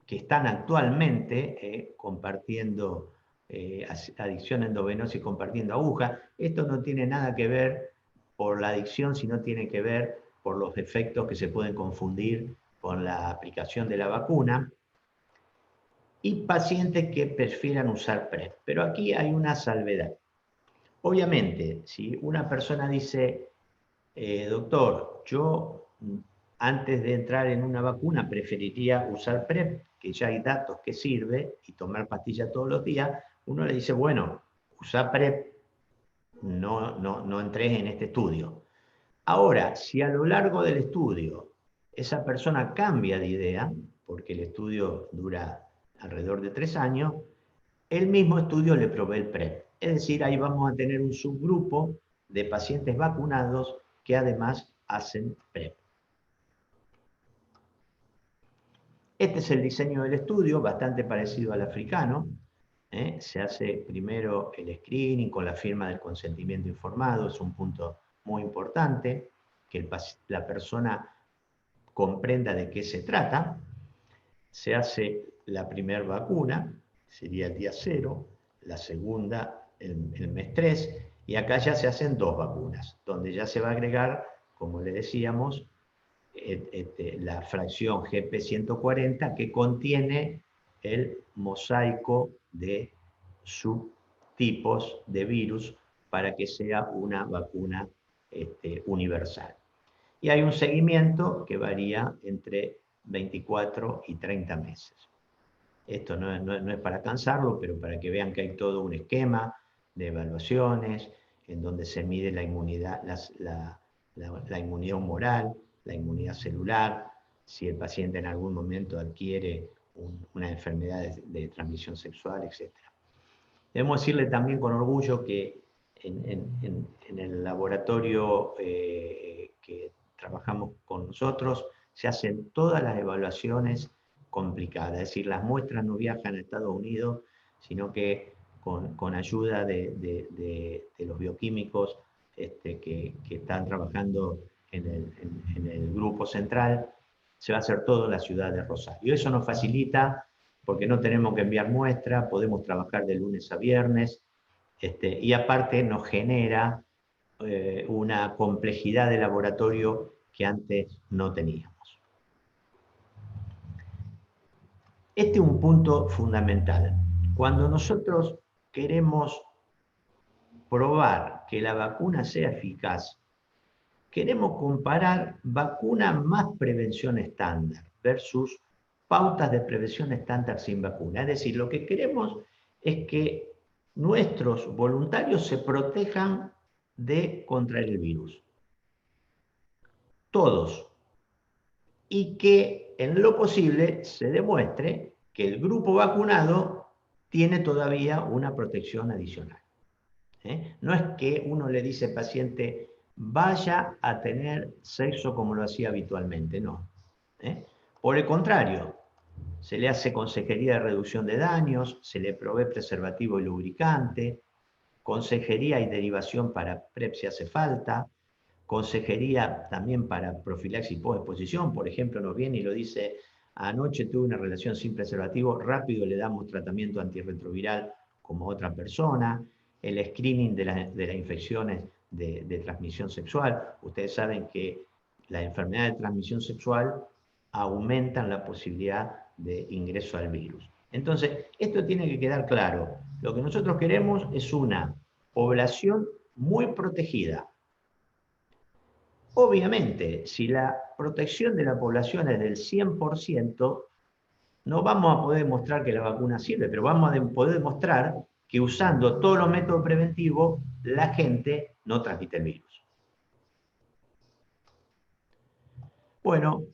están actualmente compartiendo adicción endovenosa y compartiendo aguja. Esto no tiene nada que ver por la adicción, sino tiene que ver por los efectos que se pueden confundir con la aplicación de la vacuna. Y pacientes que prefieran usar PrEP. Pero aquí hay una salvedad. Obviamente, si una persona dice, doctor, yo antes de entrar en una vacuna preferiría usar PrEP, que ya hay datos que sirve, y tomar pastillas todos los días, uno le dice, bueno, usa PrEP, no entres en este estudio. Ahora, si a lo largo del estudio esa persona cambia de idea, porque el estudio dura alrededor de 3 años, el mismo estudio le provee el PrEP. Es decir, ahí vamos a tener un subgrupo de pacientes vacunados que además hacen PrEP. Este es el diseño del estudio, bastante parecido al africano. Se hace primero el screening con la firma del consentimiento informado, es un punto muy importante, que la persona comprenda de qué se trata. Se hace la primera vacuna, sería el día 0, la segunda el mes 3, y acá ya se hacen 2 vacunas, donde ya se va a agregar, como le decíamos, la fracción GP140 que contiene el mosaico de subtipos de virus para que sea una vacuna universal. Y hay un seguimiento que varía entre 24 y 30 meses. Esto no es para cansarlo, pero para que vean que hay todo un esquema de evaluaciones en donde se mide la inmunidad, la inmunidad humoral, la inmunidad celular, si el paciente en algún momento adquiere una enfermedad de transmisión sexual, etc. Debemos decirle también con orgullo que en el laboratorio que trabajamos con nosotros se hacen todas las evaluaciones complicadas, es decir, las muestras no viajan a Estados Unidos, sino que con ayuda de los bioquímicos que están trabajando en el grupo central, se va a hacer todo en la ciudad de Rosario. Eso nos facilita porque no tenemos que enviar muestras, podemos trabajar de lunes a viernes, y aparte nos genera una complejidad de laboratorio que antes no teníamos. Este es un punto fundamental. Cuando nosotros queremos probar que la vacuna sea eficaz, queremos comparar vacuna más prevención estándar versus pautas de prevención estándar sin vacuna. Es decir, lo que queremos es que nuestros voluntarios se protejan de contraer el virus. Todos. Y que en lo posible se demuestre que el grupo vacunado tiene todavía una protección adicional. No es que uno le dice al paciente, vaya a tener sexo como lo hacía habitualmente, no. Por el contrario, se le hace consejería de reducción de daños, se le provee preservativo y lubricante, consejería y derivación para PrEP si hace falta, consejería también para profilaxis post-exposición. Por ejemplo, nos viene y lo dice, anoche tuve una relación sin preservativo, rápido le damos tratamiento antirretroviral como otra persona, el screening de las infecciones de transmisión sexual. Ustedes saben que las enfermedades de transmisión sexual aumentan la posibilidad de ingreso al virus. Entonces, esto tiene que quedar claro. Lo que nosotros queremos es una población muy protegida. Obviamente, si la protección de la población es del 100%, no vamos a poder demostrar que la vacuna sirve, pero vamos a poder demostrar que usando todos los métodos preventivos, la gente no transmite el virus. Bueno,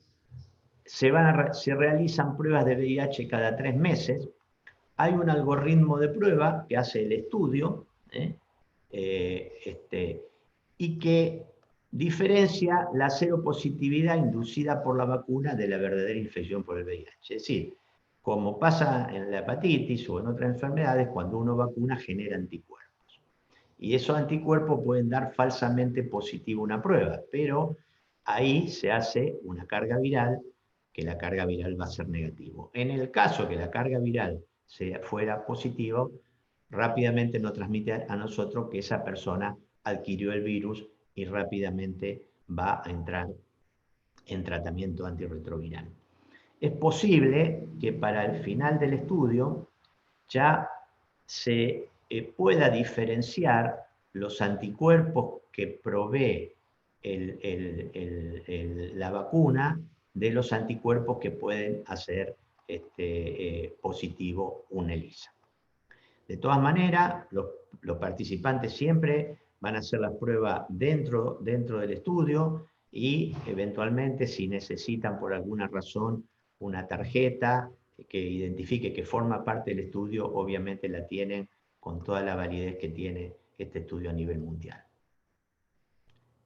se realizan pruebas de VIH cada 3 meses. Hay un algoritmo de prueba que hace el estudio, y que diferencia la seropositividad inducida por la vacuna de la verdadera infección por el VIH. Es decir, como pasa en la hepatitis o en otras enfermedades, cuando uno vacuna genera anticuerpos. Y esos anticuerpos pueden dar falsamente positivo una prueba, pero ahí se hace una carga viral, que la carga viral va a ser negativo. En el caso que la carga viral fuera positivo, rápidamente nos transmite a nosotros que esa persona adquirió el virus y rápidamente va a entrar en tratamiento antirretroviral. Es posible que para el final del estudio ya se pueda diferenciar los anticuerpos que provee la vacuna de los anticuerpos que pueden hacer positivo un ELISA. De todas maneras, los participantes siempre van a hacer las pruebas dentro del estudio y eventualmente si necesitan por alguna razón una tarjeta que identifique que forma parte del estudio, obviamente la tienen con toda la validez que tiene este estudio a nivel mundial.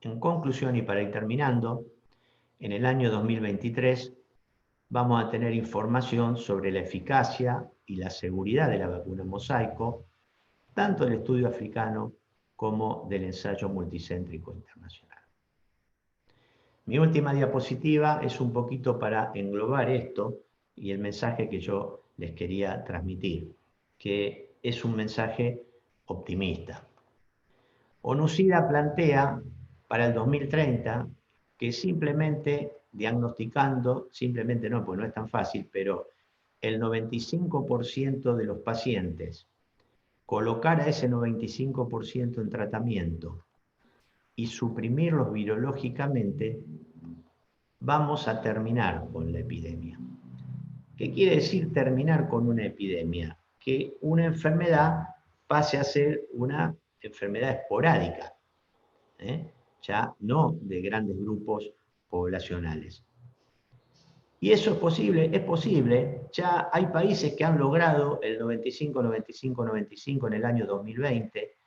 En conclusión y para ir terminando, en el año 2023 vamos a tener información sobre la eficacia y la seguridad de la vacuna Mosaico, tanto del estudio africano como del ensayo multicéntrico internacional. Mi última diapositiva es un poquito para englobar esto y el mensaje que yo les quería transmitir, que es un mensaje optimista. ONUCIDA plantea para el 2030 que simplemente diagnosticando, simplemente no, porque no es tan fácil, pero el 95% de los pacientes, colocar a ese 95% en tratamiento y suprimirlos virológicamente, vamos a terminar con la epidemia. ¿Qué quiere decir terminar con una epidemia? Que una enfermedad pase a ser una enfermedad esporádica, ya no de grandes grupos poblacionales. ¿Y eso es posible? Es posible. Ya hay países que han logrado el 95, 95, 95 en el año 2020.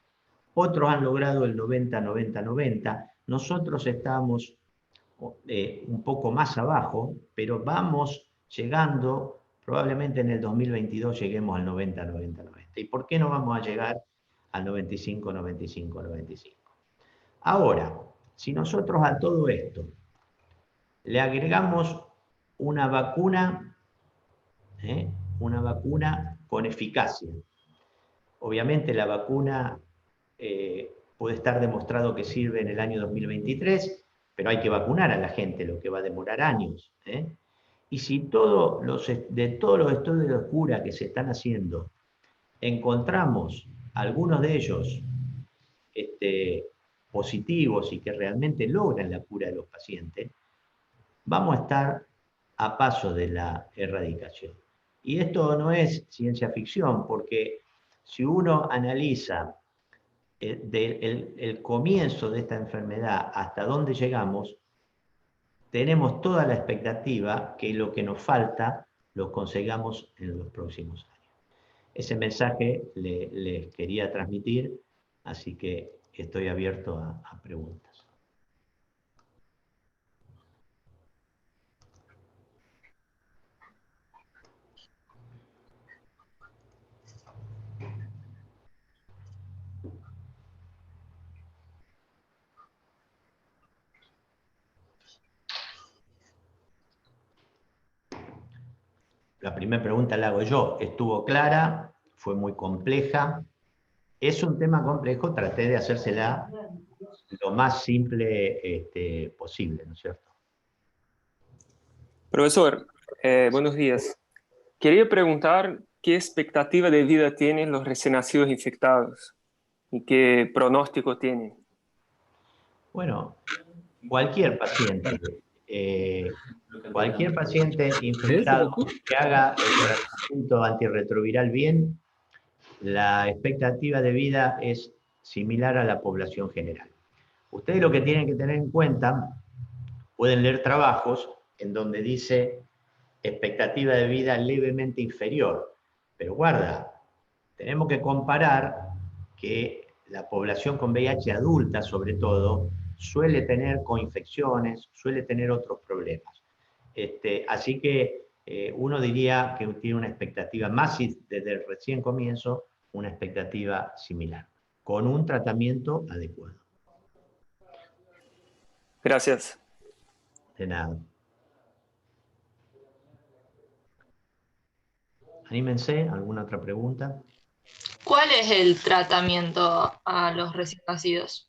Otros han logrado el 90, 90, 90. Nosotros estamos un poco más abajo, pero vamos llegando, probablemente en el 2022 lleguemos al 90, 90, 90. ¿Y por qué no vamos a llegar al 95, 95, 95? Ahora, si nosotros a todo esto le agregamos una vacuna con eficacia. Obviamente la vacuna puede estar demostrado que sirve en el año 2023, pero hay que vacunar a la gente, lo que va a demorar años. Y si de todos los estudios de cura que se están haciendo, encontramos algunos de ellos positivos y que realmente logran la cura de los pacientes, vamos a estar a paso de la erradicación. Y esto no es ciencia ficción, porque si uno analiza el comienzo de esta enfermedad hasta dónde llegamos, tenemos toda la expectativa que lo que nos falta lo consigamos en los próximos años. Ese mensaje les quería transmitir, así que estoy abierto a preguntas. La primera pregunta la hago yo. Estuvo clara, fue muy compleja. Es un tema complejo, traté de hacérsela lo más simple posible, ¿no es cierto? Profesor, buenos días. Quería preguntar ¿qué expectativa de vida tienen los recién nacidos infectados? ¿Y qué pronóstico tienen? Bueno, cualquier paciente infectado que haga el tratamiento antirretroviral bien, la expectativa de vida es similar a la población general. Ustedes lo que tienen que tener en cuenta, pueden leer trabajos en donde dice expectativa de vida levemente inferior, pero guarda, tenemos que comparar que la población con VIH adulta, sobre todo, suele tener coinfecciones, suele tener otros problemas. Así que uno diría que tiene una expectativa más desde el recién comienzo, una expectativa similar, con un tratamiento adecuado. Gracias. De nada. Anímense, ¿alguna otra pregunta? ¿Cuál es el tratamiento a los recién nacidos?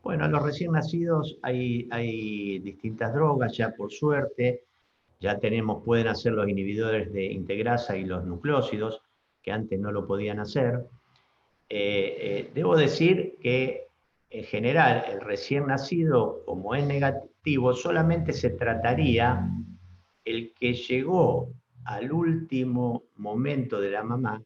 Bueno, a los recién nacidos hay distintas drogas, ya por suerte, ya pueden hacer los inhibidores de integrasa y los nucleósidos, que antes no lo podían hacer. Debo decir que en general el recién nacido, como es negativo, solamente se trataría el que llegó al último momento de la mamá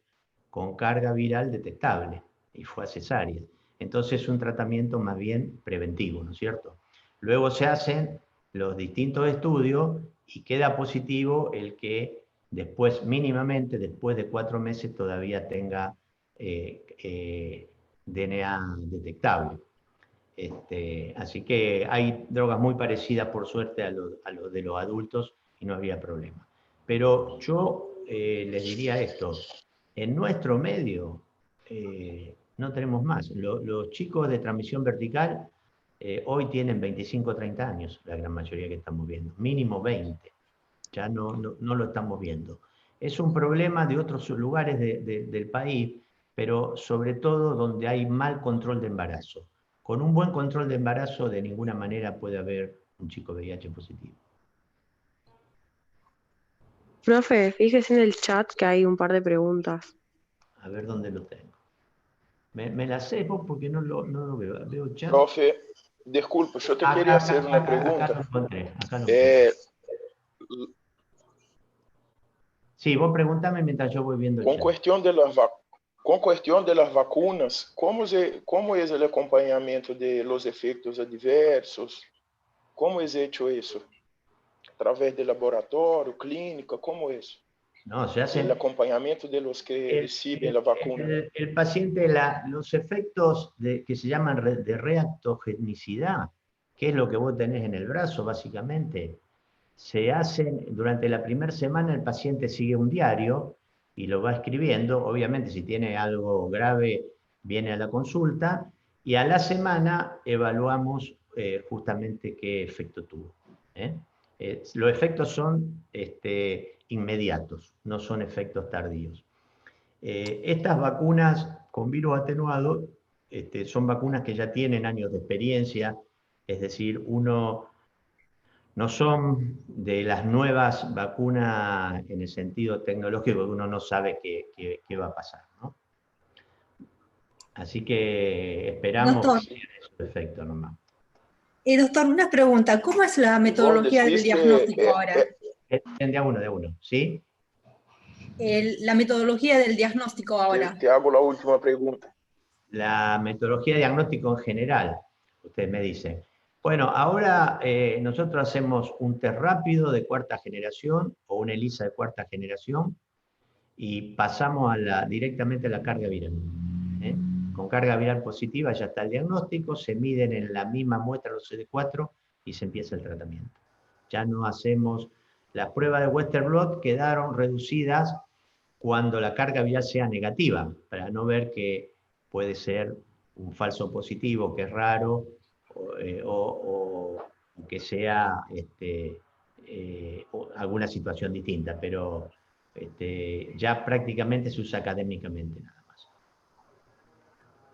con carga viral detectable y fue a cesárea. Entonces es un tratamiento más bien preventivo, ¿no es cierto? Luego se hacen los distintos estudios y queda positivo el que después, mínimamente, después de 4 meses, todavía tenga DNA detectable. Así que hay drogas muy parecidas, por suerte, a lo de los adultos y no había problema. Pero yo les diría esto, en nuestro medio no tenemos más. Los chicos de transmisión vertical hoy tienen 25 o 30 años, la gran mayoría que estamos viendo, mínimo 20, ya no lo estamos viendo. Es un problema de otros lugares del país, pero sobre todo donde hay mal control de embarazo. Con un buen control de embarazo de ninguna manera puede haber un chico VIH positivo. Profe, fíjese en el chat que hay un par de preguntas. A ver dónde lo tengo. Me la sé porque no lo veo. Veo el chat. Profe, disculpa, yo te quería hacer una pregunta. Acá lo encontré. Sí, vos pregúntame mientras yo voy viendo el chat. Com questão das vacunas, como é o acompanhamento de los efeitos adversos? Como é hecho isso? Através de laboratório, clínica, como é isso? No, se hace el acompañamiento de los que reciben la vacuna. El paciente, los efectos que se llaman de reactogenicidad, que es lo que vos tenés en el brazo, básicamente, se hacen durante la primera semana. El paciente sigue un diario y lo va escribiendo. Obviamente, si tiene algo grave, viene a la consulta, y a la semana evaluamos justamente qué efecto tuvo. Los efectos son inmediatos, no son efectos tardíos. Estas vacunas con virus atenuado son vacunas que ya tienen años de experiencia, es decir, no son de las nuevas vacunas en el sentido tecnológico, que uno no sabe qué va a pasar, ¿no? Así que esperamos que tengan esos efectos nomás. Doctor, una pregunta, ¿cómo es la metodología del diagnóstico ahora? De a uno, ¿sí? La metodología del diagnóstico ahora. Te hago la última pregunta. La metodología de diagnóstico en general, ustedes me dicen. Bueno, ahora nosotros hacemos un test rápido de 4ª generación o una ELISA de 4ª generación y pasamos directamente a la carga viral. Con carga viral positiva ya está el diagnóstico, se miden en la misma muestra los CD4 y se empieza el tratamiento. Ya no hacemos... Las pruebas de Western blot quedaron reducidas cuando la carga viral sea negativa, para no ver que puede ser un falso positivo, que es raro, o que sea alguna situación distinta, pero ya prácticamente se usa académicamente nada más.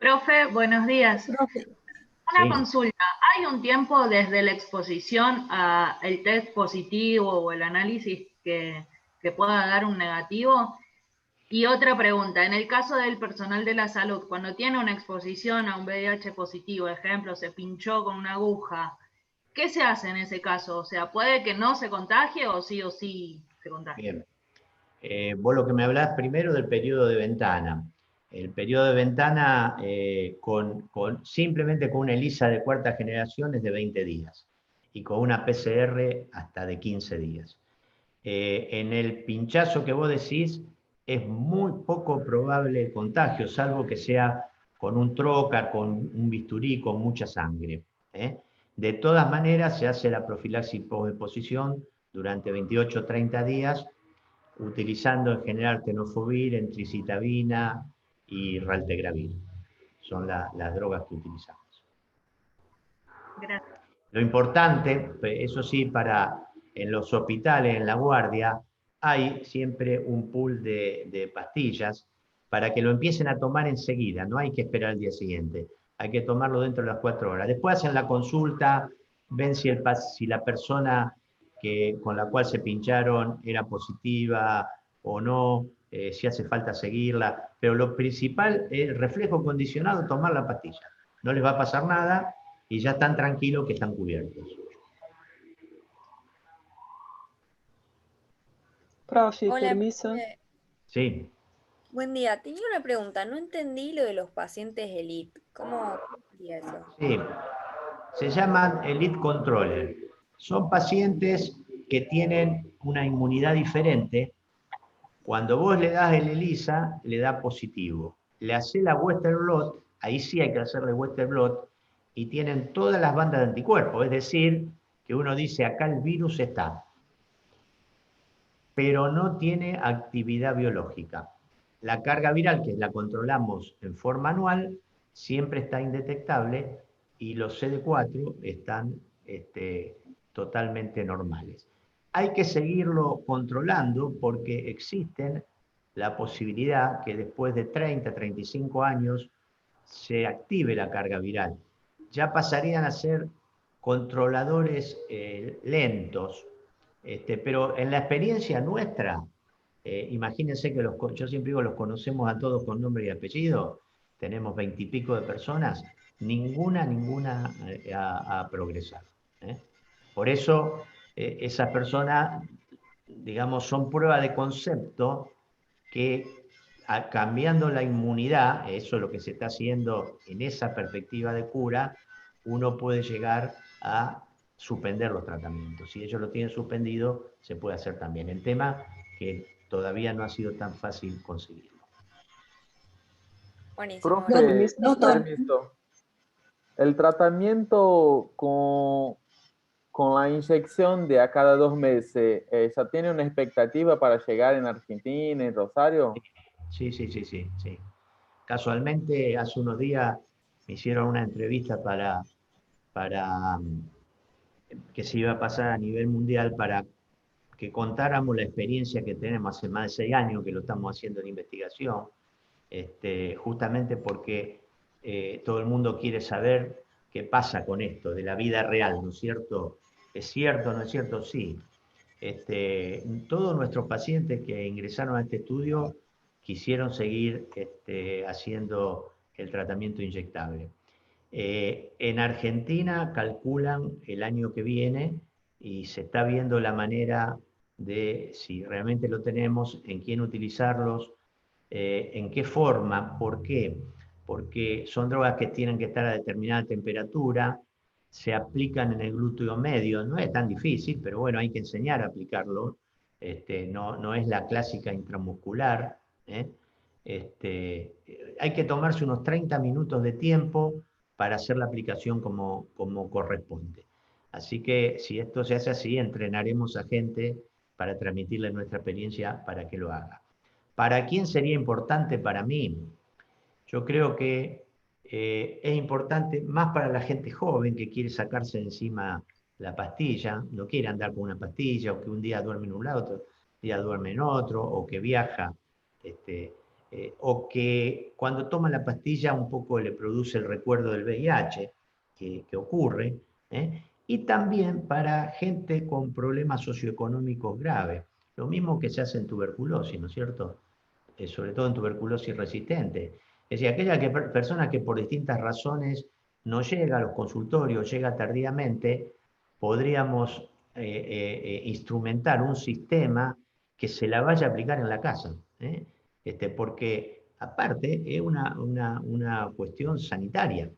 Profe, buenos días. Una consulta. ¿Hay un tiempo desde la exposición al test positivo o el análisis que pueda dar un negativo? Y otra pregunta, en el caso del personal de la salud, cuando tiene una exposición a un VIH positivo, ejemplo, se pinchó con una aguja, ¿qué se hace en ese caso? O sea, ¿puede que no se contagie o sí se contagie? Bien. Vos lo que me hablás primero del periodo de ventana. El periodo de ventana simplemente con una ELISA de cuarta generación es de 20 días y con una PCR hasta de 15 días. En el pinchazo que vos decís es muy poco probable el contagio, salvo que sea con un trocar, con un bisturí, con mucha sangre. De todas maneras, se hace la profilaxis post-exposición durante 28 o 30 días, utilizando en general tenofovir, entricitabina y raltegravir. Son las drogas que utilizamos. Gracias. Lo importante, eso sí, en los hospitales, en la guardia, hay siempre un pool de pastillas para que lo empiecen a tomar enseguida, no hay que esperar al día siguiente, hay que tomarlo dentro de las 4 horas. Después hacen la consulta, ven si la persona con la cual se pincharon era positiva o no, si hace falta seguirla, pero lo principal es el reflejo condicionado, tomar la pastilla. No les va a pasar nada y ya están tranquilos que están cubiertos. Profe, Hola, permiso. profe. Sí. Buen día. Tenía una pregunta. No entendí lo de los pacientes elite. ¿Cómo sería eso? Sí. Se llaman elite controller. Son pacientes que tienen una inmunidad diferente. Cuando vos le das el ELISA, le da positivo. Le hace la Western blot, ahí sí hay que hacerle Western blot, y tienen todas las bandas de anticuerpos. Es decir, que uno dice, acá el virus está, pero no tiene actividad biológica. La carga viral, que la controlamos en forma anual, siempre está indetectable y los CD4 están totalmente normales. Hay que seguirlo controlando porque existe la posibilidad que después de 30, 35 años se active la carga viral. Ya pasarían a ser controladores lentos, pero en la experiencia nuestra, imagínense que yo siempre digo, los conocemos a todos con nombre y apellido, tenemos 20 y pico de personas, ninguna ha progresado. Por eso, esas personas, digamos, son prueba de concepto que cambiando la inmunidad, eso es lo que se está haciendo en esa perspectiva de cura, uno puede llegar a suspender los tratamientos. Si ellos lo tienen suspendido, se puede hacer también. El tema que todavía no ha sido tan fácil conseguirlo. Buenísimo. Profe, permiso. El tratamiento con la inyección de a cada 2 meses, ¿ya tiene una expectativa para llegar en Argentina, en Rosario? Sí. Casualmente, hace unos días me hicieron una entrevista para que se iba a pasar a nivel mundial para que contáramos la experiencia que tenemos hace más de 6 años que lo estamos haciendo en investigación, justamente porque todo el mundo quiere saber qué pasa con esto, de la vida real, ¿no es cierto? ¿Es cierto o no es cierto? Sí. Todos nuestros pacientes que ingresaron a este estudio quisieron seguir haciendo el tratamiento inyectable. En Argentina calculan el año que viene y se está viendo la manera de si realmente lo tenemos, en quién utilizarlos, en qué forma, ¿por qué? Porque son drogas que tienen que estar a determinada temperatura, se aplican en el glúteo medio, no es tan difícil, pero bueno, hay que enseñar a aplicarlo, no es la clásica intramuscular, hay que tomarse unos 30 minutos de tiempo para hacer la aplicación como corresponde. Así que si esto se hace así, entrenaremos a gente para transmitirle nuestra experiencia para que lo haga. ¿Para quién sería importante? Para mí. Yo creo que es importante más para la gente joven que quiere sacarse de encima la pastilla, no quiere andar con una pastilla, o que un día duerme en un lado, otro día duerme en otro, o que viaja, o que cuando toma la pastilla un poco le produce el recuerdo del VIH que ocurre, y también para gente con problemas socioeconómicos graves, lo mismo que se hace en tuberculosis, ¿no es cierto? sobre todo en tuberculosis resistente. Es decir, aquella persona que por distintas razones no llega a los consultorios, llega tardíamente, podríamos instrumentar un sistema que se la vaya a aplicar en la casa, porque aparte es una cuestión sanitaria.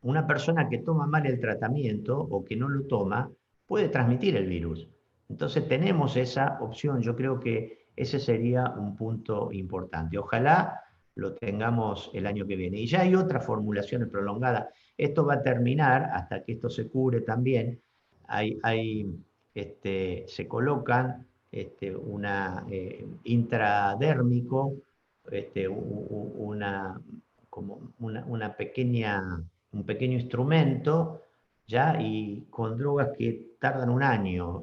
Una persona que toma mal el tratamiento o que no lo toma puede transmitir el virus. Entonces tenemos esa opción. Yo creo que ese sería un punto importante. Ojalá lo tengamos el año que viene. Y ya hay otras formulaciones prolongadas. Esto va a terminar hasta que esto se cure también. Se colocan intradérmico, un pequeño instrumento, ¿ya? Y con drogas que tardan un año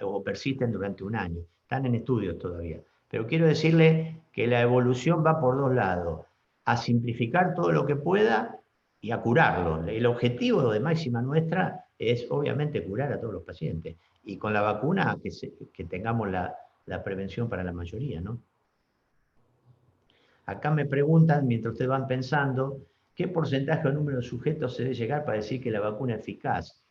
o persisten durante un año. Están en estudios todavía. Pero quiero decirle que la evolución va por dos lados: a simplificar todo lo que pueda y a curarlo. El objetivo de máxima nuestra es obviamente curar a todos los pacientes. Y con la vacuna que tengamos la prevención para la mayoría, ¿no? Acá me preguntan, mientras ustedes van pensando, ¿qué porcentaje o número de sujetos se debe llegar para decir que la vacuna es eficaz?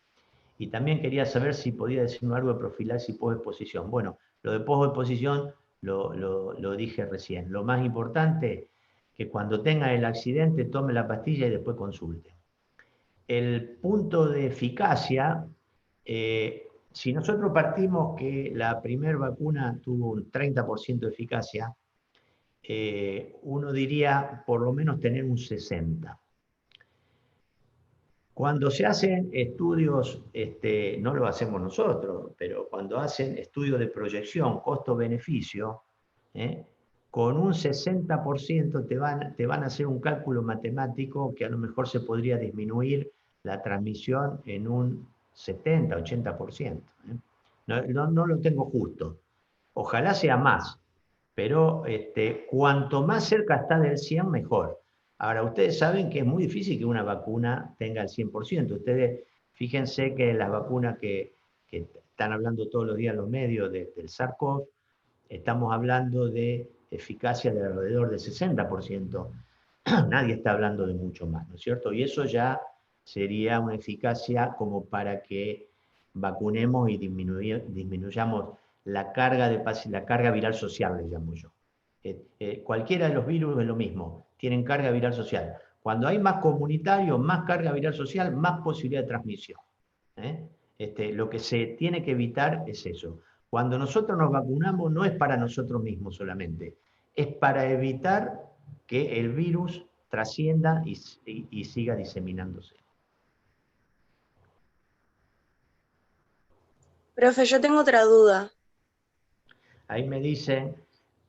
Y también quería saber si podía decirme algo de profilaxis posexposición. Bueno, lo de posexposición lo dije recién. Lo más importante, que cuando tenga el accidente tome la pastilla y después consulte. El punto de eficacia, si nosotros partimos que la primera vacuna tuvo un 30% de eficacia, uno diría por lo menos tener un 60%. Cuando se hacen estudios, no lo hacemos nosotros, pero cuando hacen estudios de proyección, costo-beneficio, con un 60% te van a hacer un cálculo matemático que a lo mejor se podría disminuir la transmisión en un 70-80%. No lo tengo justo. Ojalá sea más, pero cuanto más cerca está del 100, mejor. Ahora, ustedes saben que es muy difícil que una vacuna tenga el 100%. Ustedes fíjense que las vacunas que están hablando todos los días los medios del SARS-CoV, estamos hablando de eficacia de alrededor del 60%. Nadie está hablando de mucho más, ¿no es cierto? Y eso ya sería una eficacia como para que vacunemos y disminuyamos la carga viral social, le llamo yo. Cualquiera de los virus es lo mismo, tienen carga viral social. Cuando hay más comunitario, más carga viral social, más posibilidad de transmisión. Lo que se tiene que evitar es eso. Cuando nosotros nos vacunamos no es para nosotros mismos solamente, es para evitar que el virus trascienda y siga diseminándose. Profe, yo tengo otra duda. Ahí me dicen,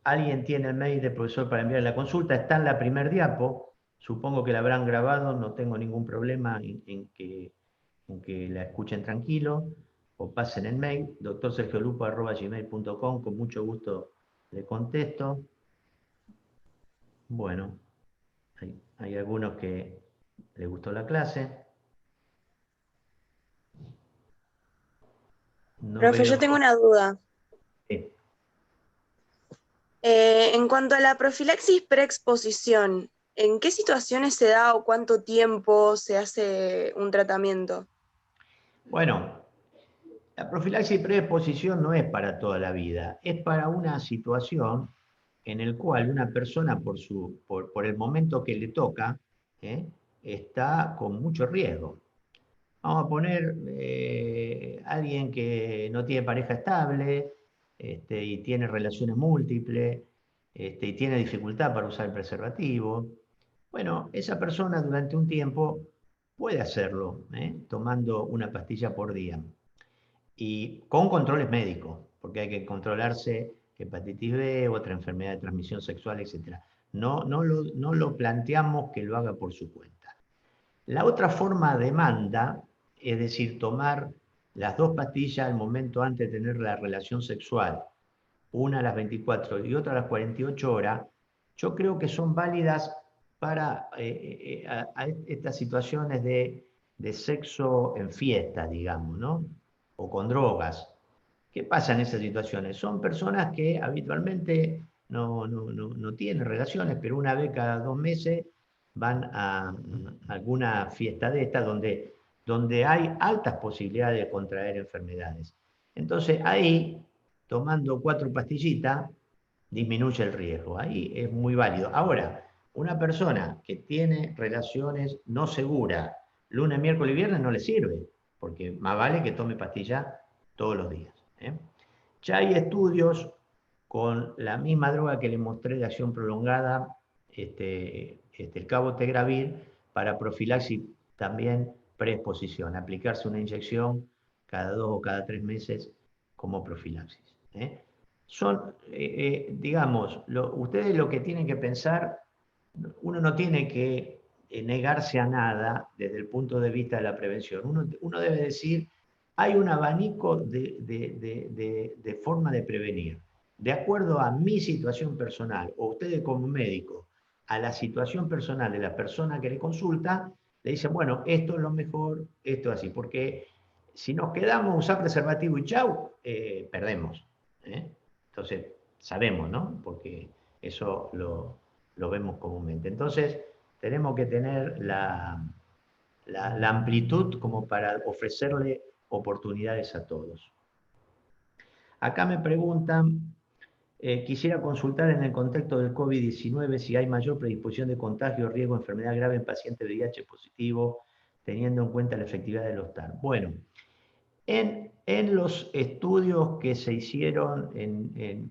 alguien tiene el mail del profesor para enviar la consulta, está en la primer diapo, supongo que la habrán grabado, no tengo ningún problema en que la escuchen tranquilo, o pasen el mail, doctorsergiolupo@gmail.com, con mucho gusto le contesto. Bueno, hay algunos que les gustó la clase. Profe, yo tengo una duda. Sí. En cuanto a la profilaxis preexposición, ¿en qué situaciones se da o cuánto tiempo se hace un tratamiento? Bueno, la profilaxis preexposición no es para toda la vida, es para una situación en la cual una persona, por el momento que le toca, está con mucho riesgo. Vamos a poner alguien que no tiene pareja estable, y tiene relaciones múltiples, y tiene dificultad para usar el preservativo. Bueno, esa persona durante un tiempo puede hacerlo, tomando una pastilla por día. Y con controles médicos, porque hay que controlarse hepatitis B, otra enfermedad de transmisión sexual, etc. No lo planteamos que lo haga por su cuenta. La otra forma de demanda, es decir, tomar las dos pastillas al momento antes de tener la relación sexual, una a las 24 y otra a las 48 horas, yo creo que son válidas para estas situaciones de sexo en fiesta, digamos, ¿no? O con drogas. ¿Qué pasa en esas situaciones? Son personas que habitualmente no tienen relaciones, pero una vez cada 2 meses van a alguna fiesta de estas donde hay altas posibilidades de contraer enfermedades. Entonces ahí, tomando 4 pastillitas, disminuye el riesgo. Ahí es muy válido. Ahora, una persona que tiene relaciones no seguras, lunes, miércoles y viernes, no le sirve, porque más vale que tome pastilla todos los días. Ya hay estudios con la misma droga que le mostré de acción prolongada, el cabotegravir, para profilaxis también preexposición, aplicarse una inyección cada 2 o cada 3 meses como profilaxis. Son, digamos, ustedes lo que tienen que pensar, uno no tiene que negarse a nada desde el punto de vista de la prevención. Uno debe decir, hay un abanico de forma de prevenir. De acuerdo a mi situación personal, o ustedes como médico, a la situación personal de la persona que le consulta, le dicen, bueno, esto es lo mejor, esto es así, porque si nos quedamos a usar preservativo y chau, perdemos. Entonces, sabemos, ¿no? Porque eso lo vemos comúnmente. Entonces, tenemos que tener la amplitud como para ofrecerle oportunidades a todos. Acá me preguntan, quisiera consultar en el contexto del COVID-19 si hay mayor predisposición de contagio o riesgo de enfermedad grave en pacientes VIH positivo, teniendo en cuenta la efectividad de los TAR. Bueno, en los estudios que se hicieron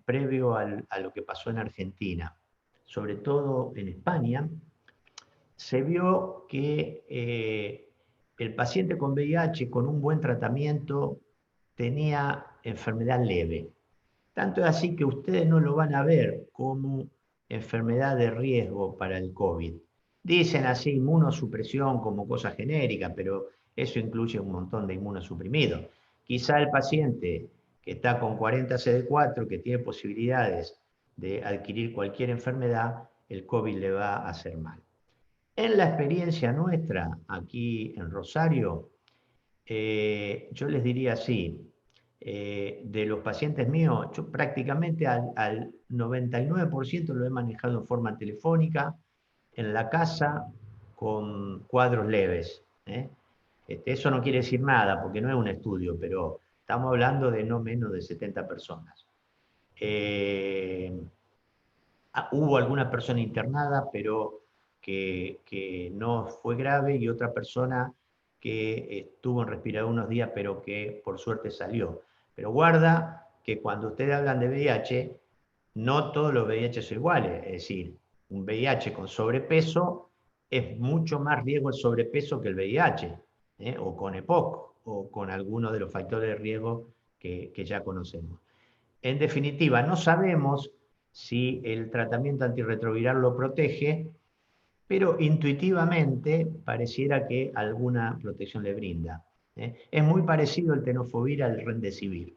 previo a lo que pasó en Argentina, sobre todo en España, se vio que el paciente con VIH con un buen tratamiento tenía enfermedad leve. Tanto es así que ustedes no lo van a ver como enfermedad de riesgo para el COVID. Dicen así inmunosupresión como cosa genérica, pero eso incluye un montón de inmunosuprimidos. Quizá el paciente que está con 40 CD4, que tiene posibilidades de adquirir cualquier enfermedad, el COVID le va a hacer mal. En la experiencia nuestra, aquí en Rosario, yo les diría así, de los pacientes míos, yo prácticamente al 99% lo he manejado en forma telefónica, en la casa, con cuadros leves. Eso no quiere decir nada, porque no es un estudio, pero estamos hablando de no menos de 70 personas. Hubo alguna persona internada, pero que no fue grave, y otra persona que estuvo en respirador unos días, pero que por suerte salió. Pero guarda que cuando ustedes hablan de VIH, no todos los VIH son iguales. Es decir, un VIH con sobrepeso es mucho más riesgo el sobrepeso que el VIH, o con EPOC, o con alguno de los factores de riesgo que ya conocemos. En definitiva, no sabemos si el tratamiento antirretroviral lo protege, pero intuitivamente pareciera que alguna protección le brinda. Es muy parecido el tenofovir al remdesivir.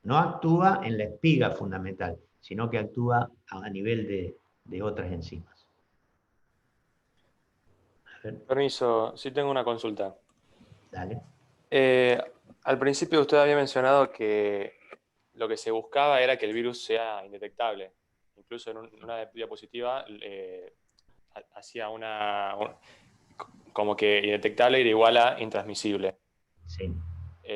No actúa en la espiga fundamental, sino que actúa a nivel de otras enzimas. Permiso, sí tengo una consulta. Dale. Al principio usted había mencionado que lo que se buscaba era que el virus sea indetectable. Incluso en una diapositiva hacía como que indetectable era igual a intransmisible. Sí.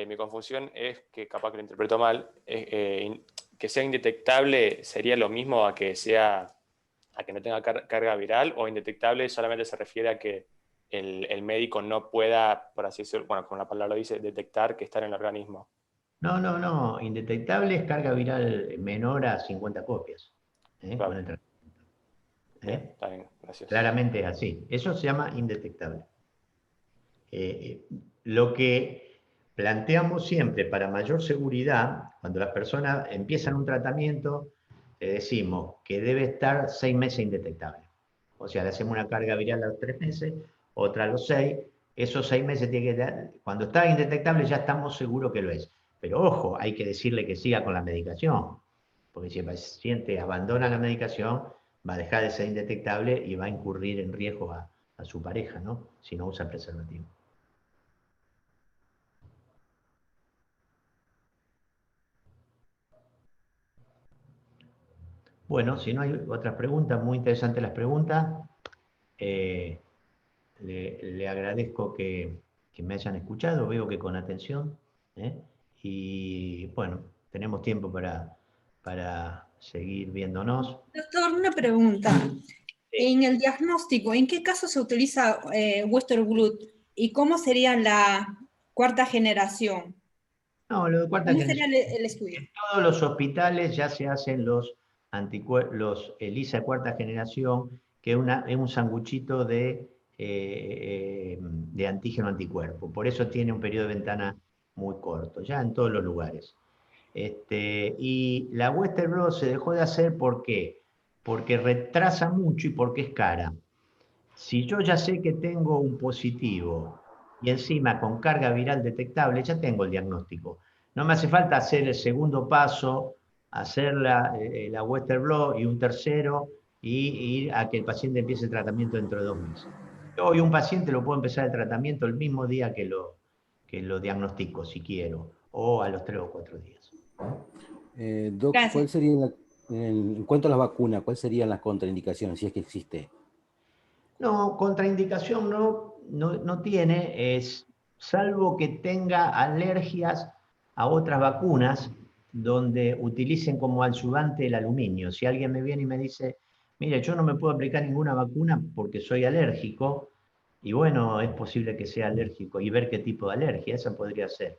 Mi confusión es que, capaz que lo interpreto mal, que sea indetectable sería lo mismo a que no tenga carga viral, o indetectable solamente se refiere a que el médico no pueda, por así decirlo, bueno, como la palabra lo dice, detectar que está en el organismo. No. Indetectable es carga viral menor a 50 copias. Claro. Con el tratamiento. Está bien, gracias. Claramente es así. Eso se llama indetectable. Lo que planteamos siempre para mayor seguridad, cuando las personas empiezan un tratamiento, le decimos que debe estar 6 meses indetectable. O sea, le hacemos una carga viral a los 3 meses, otra a los 6. Esos 6 meses tiene que dar, cuando está indetectable ya estamos seguros que lo es. Pero ojo, hay que decirle que siga con la medicación. Porque si el paciente abandona la medicación, va a dejar de ser indetectable y va a incurrir en riesgo a su pareja, ¿no? Si no usa preservativo. Bueno, si no hay otras preguntas, muy interesantes las preguntas. Le agradezco que me hayan escuchado, veo que con atención. Y bueno, tenemos tiempo para seguir viéndonos. Doctor, una pregunta. En el diagnóstico, ¿en qué caso se utiliza Westerblot? ¿Y cómo sería la cuarta generación? No, lo de cuarta ¿Cómo generación. sería el estudio? En todos los hospitales ya se hacen los ELISA de cuarta generación, que es un sanguchito de antígeno anticuerpo. Por eso tiene un periodo de ventana muy corto, ya en todos los lugares. Y la Westerblot se dejó de hacer, ¿por qué? Porque retrasa mucho y porque es cara. Si yo ya sé que tengo un positivo y encima con carga viral detectable, ya tengo el diagnóstico. No me hace falta hacer el segundo paso, hacer la Westerblot y un tercero y ir a que el paciente empiece el tratamiento dentro de 2 meses. Hoy un paciente lo puedo empezar el tratamiento el mismo día que lo diagnostico, si quiero, o a los 3 o 4 días. Doc, ¿cuál sería en cuanto a las vacunas, cuáles serían las contraindicaciones, si es que existe? No, contraindicación no tiene, salvo que tenga alergias a otras vacunas donde utilicen como ayudante el aluminio. Si alguien me viene y me dice, mire, yo no me puedo aplicar ninguna vacuna porque soy alérgico, y bueno, es posible que sea alérgico, y ver qué tipo de alergia, esa podría ser.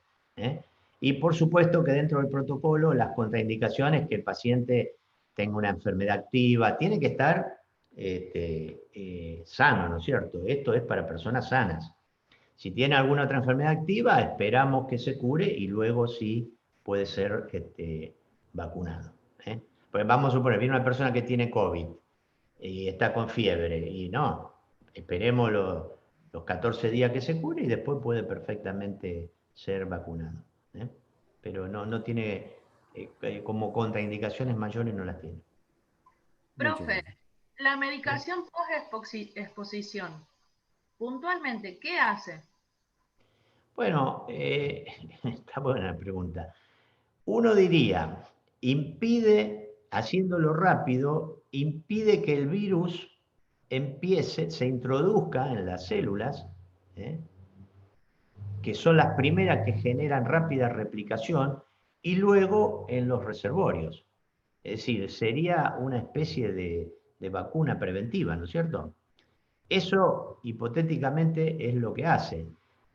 Y por supuesto que dentro del protocolo las contraindicaciones, que el paciente tenga una enfermedad activa, tiene que estar sano, ¿no es cierto? Esto es para personas sanas. Si tiene alguna otra enfermedad activa, esperamos que se cure y luego sí puede ser vacunado. Pues vamos a suponer, viene una persona que tiene COVID y está con fiebre, y no, esperemos los 14 días que se cure y después puede perfectamente ser vacunado. Pero no tiene, como contraindicaciones mayores no las tiene. Profe, la medicación post-exposición, puntualmente, ¿qué hace? Bueno, está buena la pregunta. Uno diría, haciéndolo rápido, impide que el virus se introduzca en las células, que son las primeras que generan rápida replicación, y luego en los reservorios. Es decir, sería una especie de vacuna preventiva, ¿no es cierto? Eso, hipotéticamente, es lo que hace.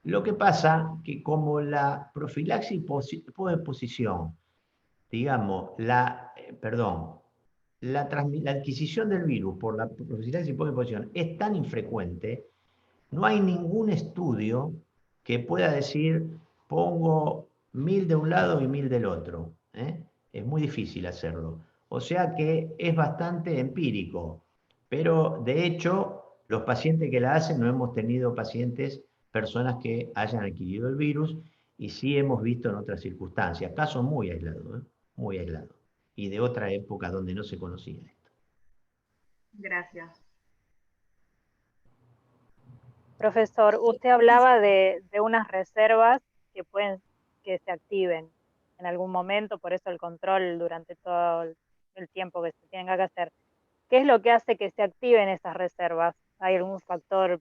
Lo que pasa que como la profilaxis post-exposición, digamos, la adquisición del virus por la profilaxis post-exposición es tan infrecuente, no hay ningún estudio que pueda decir, pongo 1000 de un lado y 1000 del otro. Es muy difícil hacerlo. O sea que es bastante empírico. Pero, de hecho, los pacientes que la hacen, no hemos tenido personas que hayan adquirido el virus, y sí hemos visto en otras circunstancias, casos muy aislados, muy aislados, y de otra época donde no se conocía esto. Gracias. Profesor, usted hablaba de unas reservas que se activen en algún momento, por eso el control durante todo el tiempo que se tenga que hacer. ¿Qué es lo que hace que se activen esas reservas? ¿Hay algún factor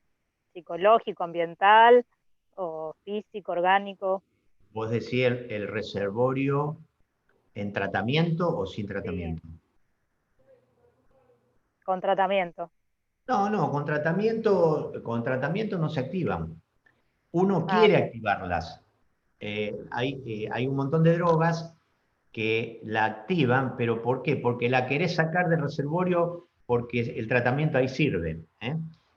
psicológico, ambiental, o físico, orgánico? ¿Vos decís el reservorio en tratamiento o sin tratamiento? Sí. Con tratamiento. No, con tratamiento no se activan. Uno quiere activarlas. Hay un montón de drogas que la activan, pero ¿por qué? Porque la querés sacar del reservorio porque el tratamiento ahí sirve.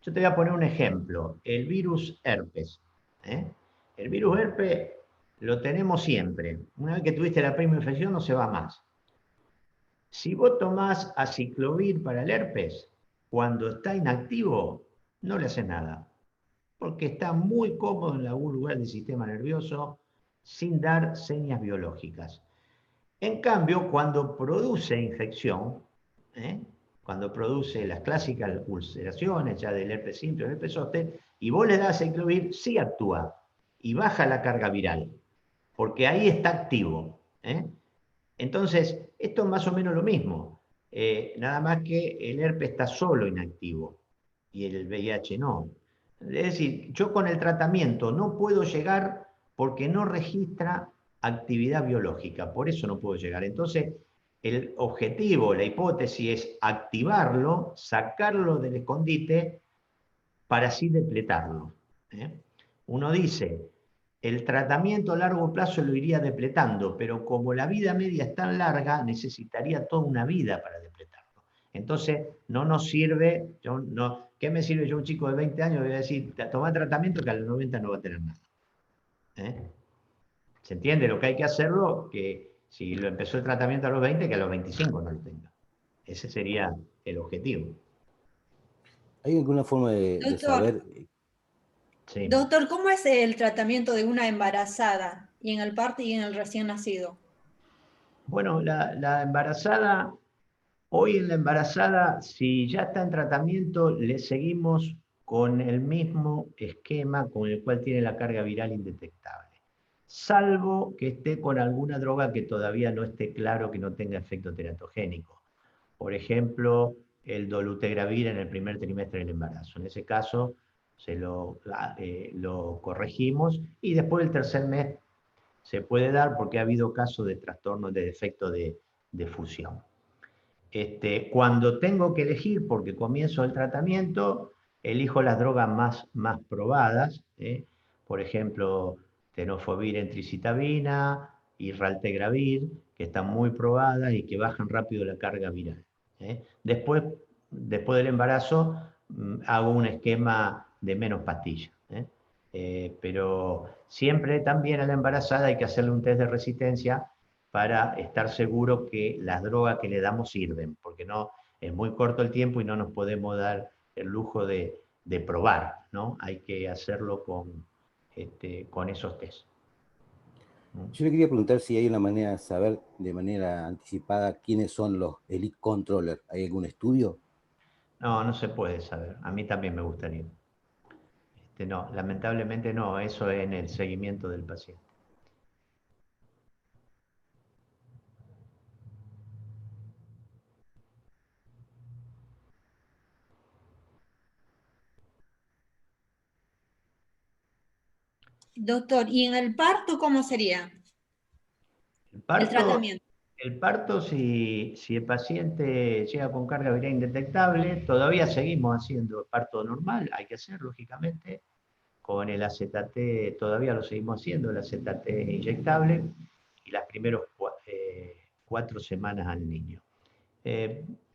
Yo te voy a poner un ejemplo, el virus herpes. El virus herpes lo tenemos siempre. Una vez que tuviste la primera infección no se va más. Si vos tomás aciclovir para el herpes, cuando está inactivo, no le hace nada, porque está muy cómodo en algún lugar del sistema nervioso, sin dar señas biológicas. En cambio, cuando produce infección, cuando produce las clásicas ulceraciones ya del herpes simple o el herpes zóster, y vos le das aciclovir, sí actúa y baja la carga viral, porque ahí está activo. Entonces, esto es más o menos lo mismo. Nada más que el herpes está solo inactivo y el VIH no. Es decir, yo con el tratamiento no puedo llegar porque no registra actividad biológica, por eso no puedo llegar. Entonces, el objetivo, la hipótesis es activarlo, sacarlo del escondite para así depletarlo. Uno dice, el tratamiento a largo plazo lo iría depletando, pero como la vida media es tan larga, necesitaría toda una vida para depletarlo. Entonces, no nos sirve, ¿qué me sirve yo un chico de 20 años? Voy a decir, toma tratamiento que a los 90 no va a tener nada. ¿Se entiende? Lo que hay que hacerlo, que si lo empezó el tratamiento a los 20, que a los 25 no lo tenga. Ese sería el objetivo. ¿Hay alguna forma de saber? Sí. Doctor, ¿cómo es el tratamiento de una embarazada y en el parto y en el recién nacido? Bueno, la embarazada, hoy en la embarazada, si ya está en tratamiento, le seguimos con el mismo esquema con el cual tiene la carga viral indetectable. Salvo que esté con alguna droga que todavía no esté claro que no tenga efecto teratogénico. Por ejemplo, el dolutegravir en el primer trimestre del embarazo. En ese caso, lo corregimos y después del tercer mes se puede dar porque ha habido casos de trastornos de defecto de fusión. Cuando tengo que elegir, porque comienzo el tratamiento, elijo las drogas más probadas, por ejemplo, tenofovir en tricitabina y raltegravir, que están muy probadas y que bajan rápido la carga viral. Después del embarazo, hago un esquema de menos pastillas. Pero siempre también a la embarazada hay que hacerle un test de resistencia para estar seguro que las drogas que le damos sirven, porque no es muy corto el tiempo y no nos podemos dar el lujo de probar, ¿no? Hay que hacerlo con esos test. Yo le quería preguntar si hay una manera de saber de manera anticipada quiénes son los elite controllers. ¿Hay algún estudio? No, no se puede saber. A mí también me gustaría. No, lamentablemente no, eso es en el seguimiento del paciente. Doctor, ¿y en el parto cómo sería el tratamiento? El parto, si el paciente llega con carga viral indetectable, todavía seguimos haciendo parto normal, hay que hacer, lógicamente, con el AZT, todavía lo seguimos haciendo, el AZT inyectable, y las primeras 4 semanas al niño.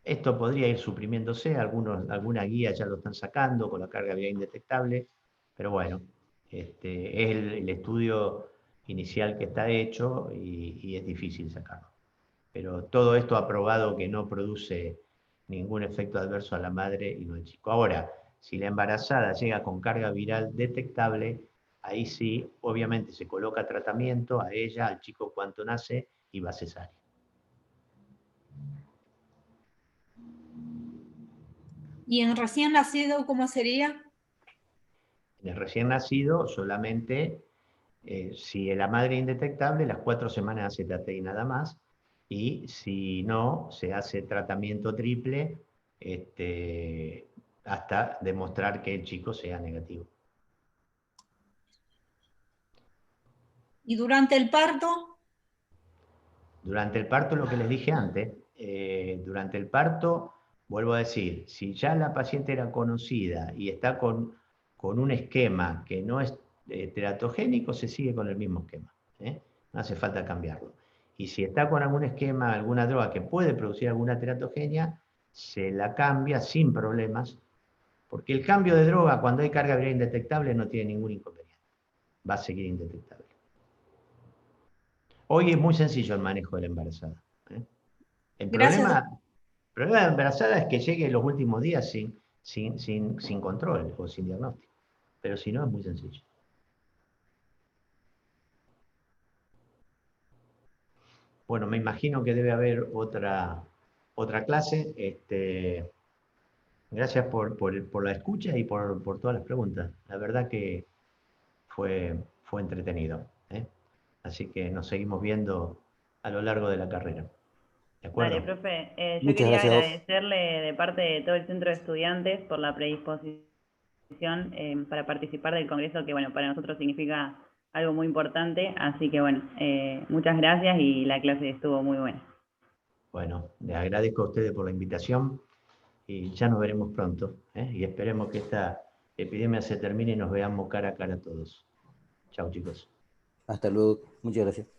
Esto podría ir suprimiéndose, alguna guía ya lo están sacando con la carga viral indetectable, pero bueno, es el estudio inicial que está hecho y es difícil sacarlo. Pero todo esto ha probado que no produce ningún efecto adverso a la madre y no al chico. Ahora, si la embarazada llega con carga viral detectable, ahí sí, obviamente se coloca tratamiento a ella, al chico cuanto nace y va cesárea. ¿Y en recién nacido cómo sería? En el recién nacido solamente, si la madre es indetectable, las 4 semanas de AZT y nada más, y si no, se hace tratamiento triple hasta demostrar que el chico sea negativo. ¿Y durante el parto? Durante el parto, lo que les dije antes, durante el parto, vuelvo a decir, si ya la paciente era conocida y está con un esquema que no es teratogénico, se sigue con el mismo esquema. No hace falta cambiarlo. Y si está con algún esquema, alguna droga que puede producir alguna teratogenia, se la cambia sin problemas, porque el cambio de droga cuando hay carga viral indetectable no tiene ningún inconveniente. Va a seguir indetectable. Hoy es muy sencillo el manejo de la embarazada. El problema de la embarazada es que llegue los últimos días sin control o sin diagnóstico. Pero si no, es muy sencillo. Bueno, me imagino que debe haber otra clase. Gracias por la escucha y por todas las preguntas. La verdad que fue entretenido. Así que nos seguimos viendo a lo largo de la carrera. acuerdo? Dale, profe. Yo Muchas quería gracias a vos. agradecerle de parte de todo el centro de estudiantes por la predisposición para participar del congreso, que bueno, para nosotros significa algo muy importante. Así que bueno, muchas gracias y la clase estuvo muy buena. Bueno, les agradezco a ustedes por la invitación y ya nos veremos pronto, ¿eh? Y esperemos que esta epidemia se termine y nos veamos cara a cara todos. Chao, chicos. Hasta luego. Muchas gracias.